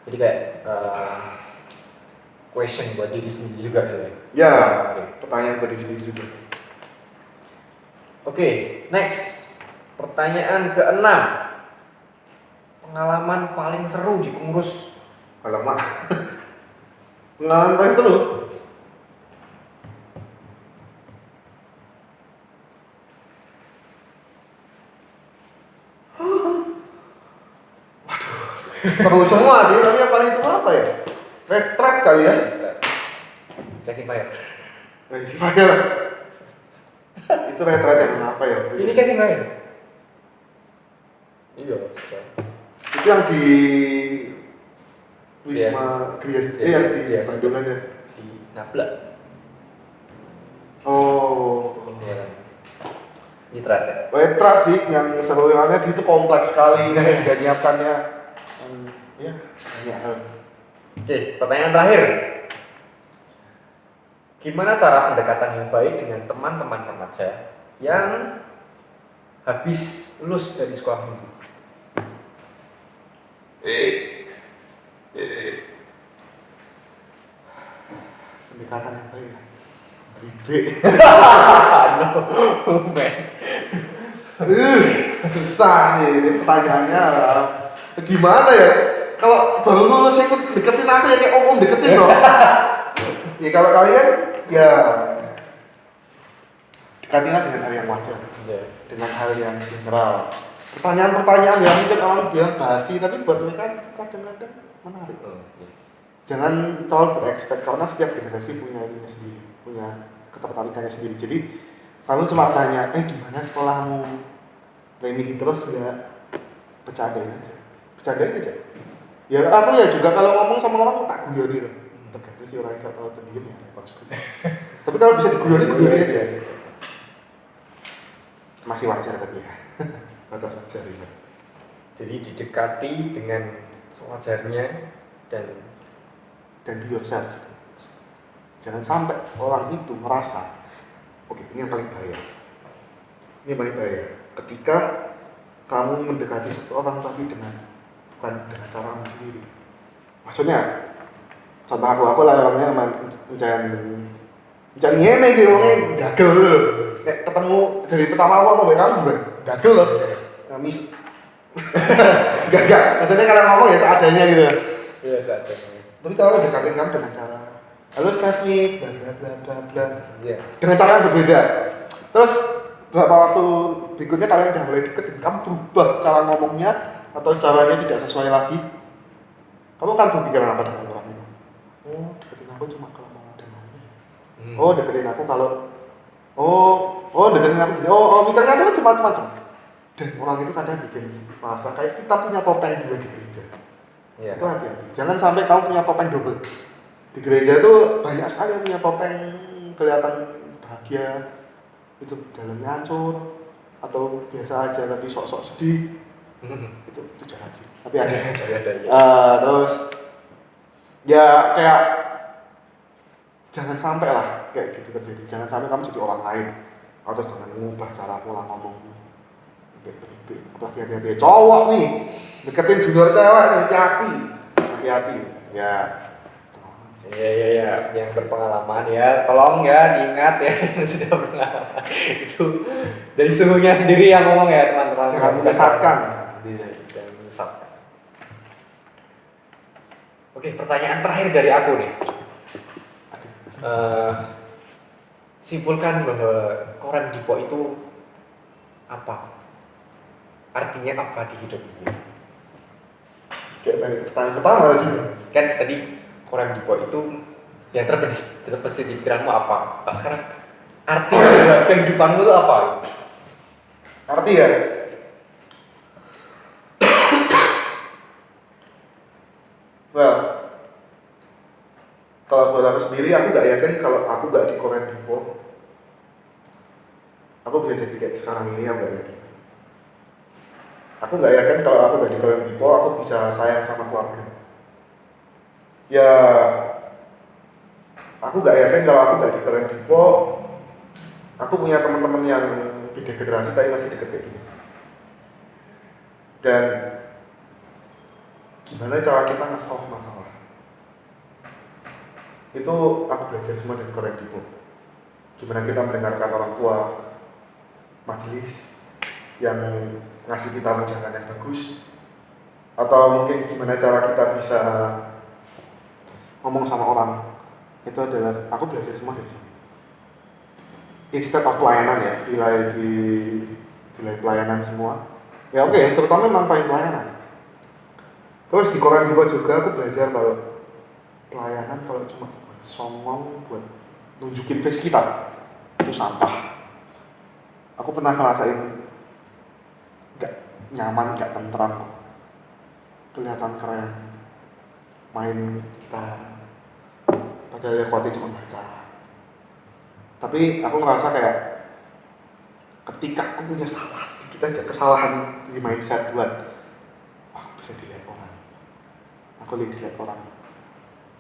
jadi kayak question buat diri sendiri juga ya. Ya, Oke. pertanyaan ke diri sendiri juga. Oke, next. Pertanyaan ke-6. Pengalaman paling seru di pengurus. Alamak. Pengalaman paling seru. Seru semua sih, tapi yang paling seru apa ya? Retret kali ya? Kasih fire. Itu retret yang apa ya? Ini kasih fire. Iya. Itu yang di Wisma Grias, yang di Grias. Bandung aja. Di Nabla. Oh, Ini terakhir. retret sih, yang seruannya itu kompleks sekali, kayak dia nyiapkannya. Ya, banyak hal. Oke, pertanyaan terakhir. Gimana cara pendekatan yang baik dengan teman-teman remaja yang habis lulus dari sekolah minggu? Pendekatan yang baik ya? Ribet. Susah nih, ini pertanyaannya gimana ya? Kalau baru lulus ikut deketin aku ya kayak om deketin loh. Ya kalau kalian ya dekatilah dengan hal yang wajar, dengan hal yang general. Pertanyaan-pertanyaan yang mungkin orang bilang basi, tapi buat mereka kadang-kadang menarik. Jangan terlalu berekspek karena setiap generasi punya ininya sendiri, punya ketertarikannya sendiri. Jadi kamu cuma tanya, gimana sekolahmu? Remedi terus enggak? Bercandain aja. Ya aku ya juga kalau ngomong sama orang tak guyoni loh. Tergantung sih orang yang gak tahu pendiam ya repot juga sih. Tapi kalau bisa diguyoni aja. Masih wajar tapi ya. Batas wajar ya. Jadi didekati dengan sewajarnya dan be yourself. Jangan sampai orang itu merasa, oke, ini yang paling bahaya. Ketika kamu mendekati seseorang tapi bukan dengan caramu sendiri. Maksudnya, contoh aku lah orangnya mencari ngene gitu, gagal loh. Kayak ketemu dari pertama aku ngomong kamu bukan gagal loh. Gak. Maksudnya kalau ngomong ya seadanya gitu. iya seadanya. Tapi kalau dekatin kamu dengan cara, halo Stephanie, bla bla bla bla. Iya. Dengan cara yang berbeda. Terus beberapa waktu berikutnya kalian udah mulai deketin, kamu berubah cara ngomongnya atau caranya tidak sesuai lagi. Kamu kan berpikiran apa dengan orang itu? Oh, deketin aku cuma kalau mau ada maunya. Oh, deketin aku kalau oh deketin aku gini, mikirnya ada macam-macam. Dan orang itu kadang bikin merasa kayak kita punya topeng dua di gereja. Iya. Itu hati-hati. Jangan sampai kamu punya topeng double. Di gereja itu banyak sekali yang punya topeng kelihatan bahagia, itu dalamnya hancur atau biasa aja tapi sok-sok sedih. Itu jangan sih. Tapi ada. Terus ya kayak jangan sampai lah kayak gitu terjadi. Jangan sampai kamu jadi orang lain atau jangan mengubah cara pola ngomongmu. Apalagi hati-hati cowok nih deketin junior cewek nih, hati-hati ya. Iya, yang berpengalaman ya, tolong ya diingat ya yang sudah berpengalaman itu dari suhunya sendiri yang ngomong ya teman-teman. Jangan menyesatkan. Jangan menyesatkan. Oke, pertanyaan terakhir dari aku nih. Simpulkan bahwa Korem Dipo itu apa? Artinya apa di hidup ini? Kayak dari pertanyaan pertama aja. Kan tadi Korem Dipo itu yang terbesit di pikiranmu apa? Pak, sekarang arti kehidupanmu itu apa? Arti ya? Well, kalau buat aku sendiri, aku nggak yakin kalau aku nggak di Korem Dipo, aku bisa jadi kayak sekarang ini, aku nggak yakin. Aku nggak yakin kalau aku nggak di Korem Dipo, aku bisa sayang sama keluarga. Ya, aku nggak yakin kalau aku nggak di Korem Dipo, aku punya teman-teman yang beda generasi tapi masih deket kayak gini. Dan gimana cara kita nge-solve masalah? Itu aku belajar semua dari Korem Dipo. Gimana kita mendengarkan orang tua, majelis yang ngasih kita wejangan yang bagus, atau mungkin gimana cara kita bisa ngomong sama orang. Itu adalah aku belajar semua dari sini. Instead of pelayanan ya, nilai pelayanan semua. Ya oke, terutama memang paling pelayanan. Terus di Korem Dipo juga aku belajar kalau pelayanan kalau cuma buat songong, buat nunjukin face kita, itu sampah. Aku pernah ngerasain gak nyaman, gak tentram, kelihatan keren, main gitar, padahal ya khotbah cuma baca. Tapi aku ngerasa kayak ketika aku punya salah sedikit aja, kesalahan di mindset buat bisa dilihat orang, aku dilihat orang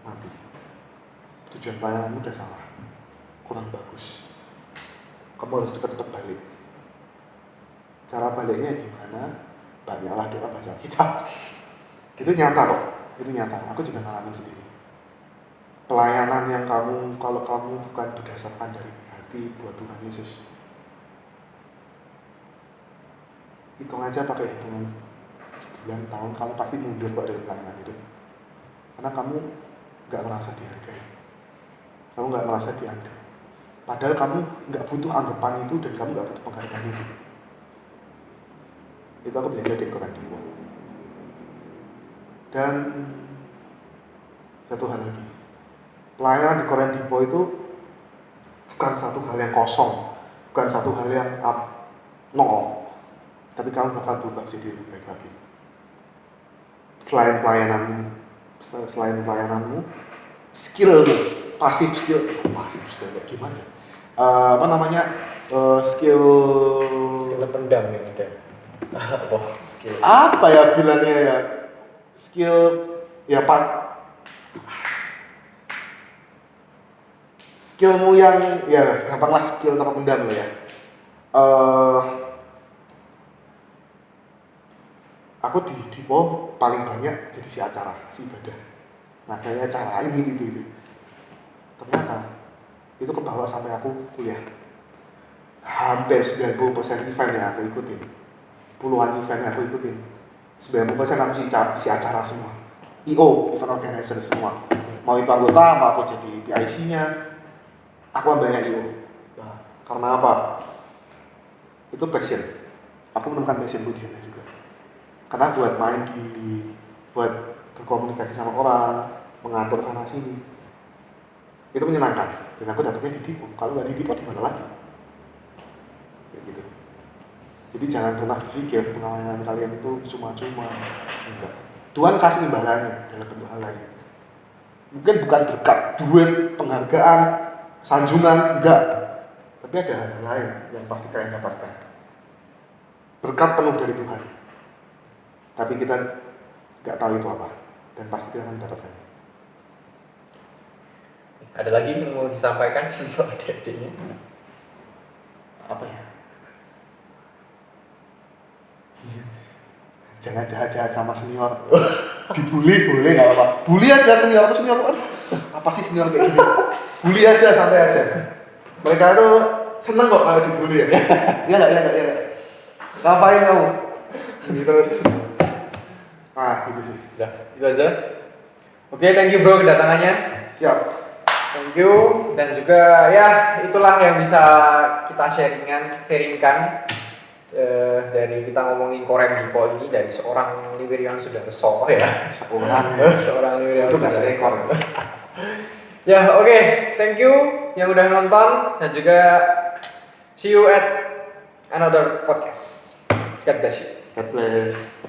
mati. Tujuan pelayananmu udah salah, kurang bagus. Kamu harus cepat-cepat balik. Cara baliknya gimana? Banyaklah doa, baca kitab. Itu nyata kok, itu nyata. Aku juga ngalamin sendiri. Pelayanan yang kalau kamu bukan berdasarkan dari hati buat Tuhan Yesus, hitung aja pakai hitungan bulan, tahun, kamu pasti mundur kok dari pelayanan itu. Karena kamu gak merasa dihargai, kamu gak merasa dianggap. Padahal kamu gak butuh anggapan itu dan kamu gak butuh penghargaan itu. Itu aku belajar dari Korem Dipo. Dan satu hal lagi, pelayanan di Korem Dipo itu bukan satu hal yang kosong, bukan satu hal yang nol, tapi kamu bakal berubah jadi lebih baik lagi. Selain pelayananmu, skillmu, pasif skill gimana? Skill pendam yang ada. Skill. Apa ya bilangnya ya? Skill ya skillmu yang ya gampanglah skill terpendam lah ya. Aku di Dipo paling banyak jadi si acara, si ibadah. Nah kayaknya acara ini itu. Ternyata itu kebawa sampai aku kuliah. Hampir 90% event yang aku ikutin, puluhan event yang aku ikutin, 90% aku si acara semua. IO, event organizer semua. Mau itu anggota, mau aku jadi PIC-nya, aku ambilnya IO. Nah, karena apa? Itu passion. Aku menemukan passionku di sana juga. Karena buat berkomunikasi sama orang, mengatur sana sini, itu menyenangkan. Dan aku dapetnya di Dipo. Kalau nggak di Dipo di mana lagi? kayak gitu. Jadi jangan pernah berpikir pengalaman kalian itu cuma-cuma. Enggak. Tuhan kasih imbalannya dalam bentuk hal lain. Mungkin bukan berkat duit, penghargaan, sanjungan, enggak. Tapi ada hal lain yang pasti kalian dapatkan. Berkat penuh dari Tuhan. Tapi kita enggak tahu itu apa. Dan pasti kita akan mendapatkannya. Ada lagi yang mau disampaikan untuk adik-adiknya? Apa ya? Jangan jahat-jahat sama senior. Dibully boleh nggak apa-apa. Bully aja senior tuh senior. Apa sih senior kayak gini? Bully aja, santai aja. Mereka tuh seneng kok kalau dibully ya. Iya nggak. Ngapain kamu? Ini terus. Gitu sih. Udah, itu aja. Oke, thank you bro kedatangannya. Siap. Thank you. Dan juga ya itulah yang bisa kita sharingkan dari kita ngomongin Korem Dipo ini dari seorang Liwirian Sudarso ya. Seorang Liwirian Itu nggak Sudarso. seekor. Ya oke, thank you yang udah nonton dan juga see you at another podcast. God bless you. God bless.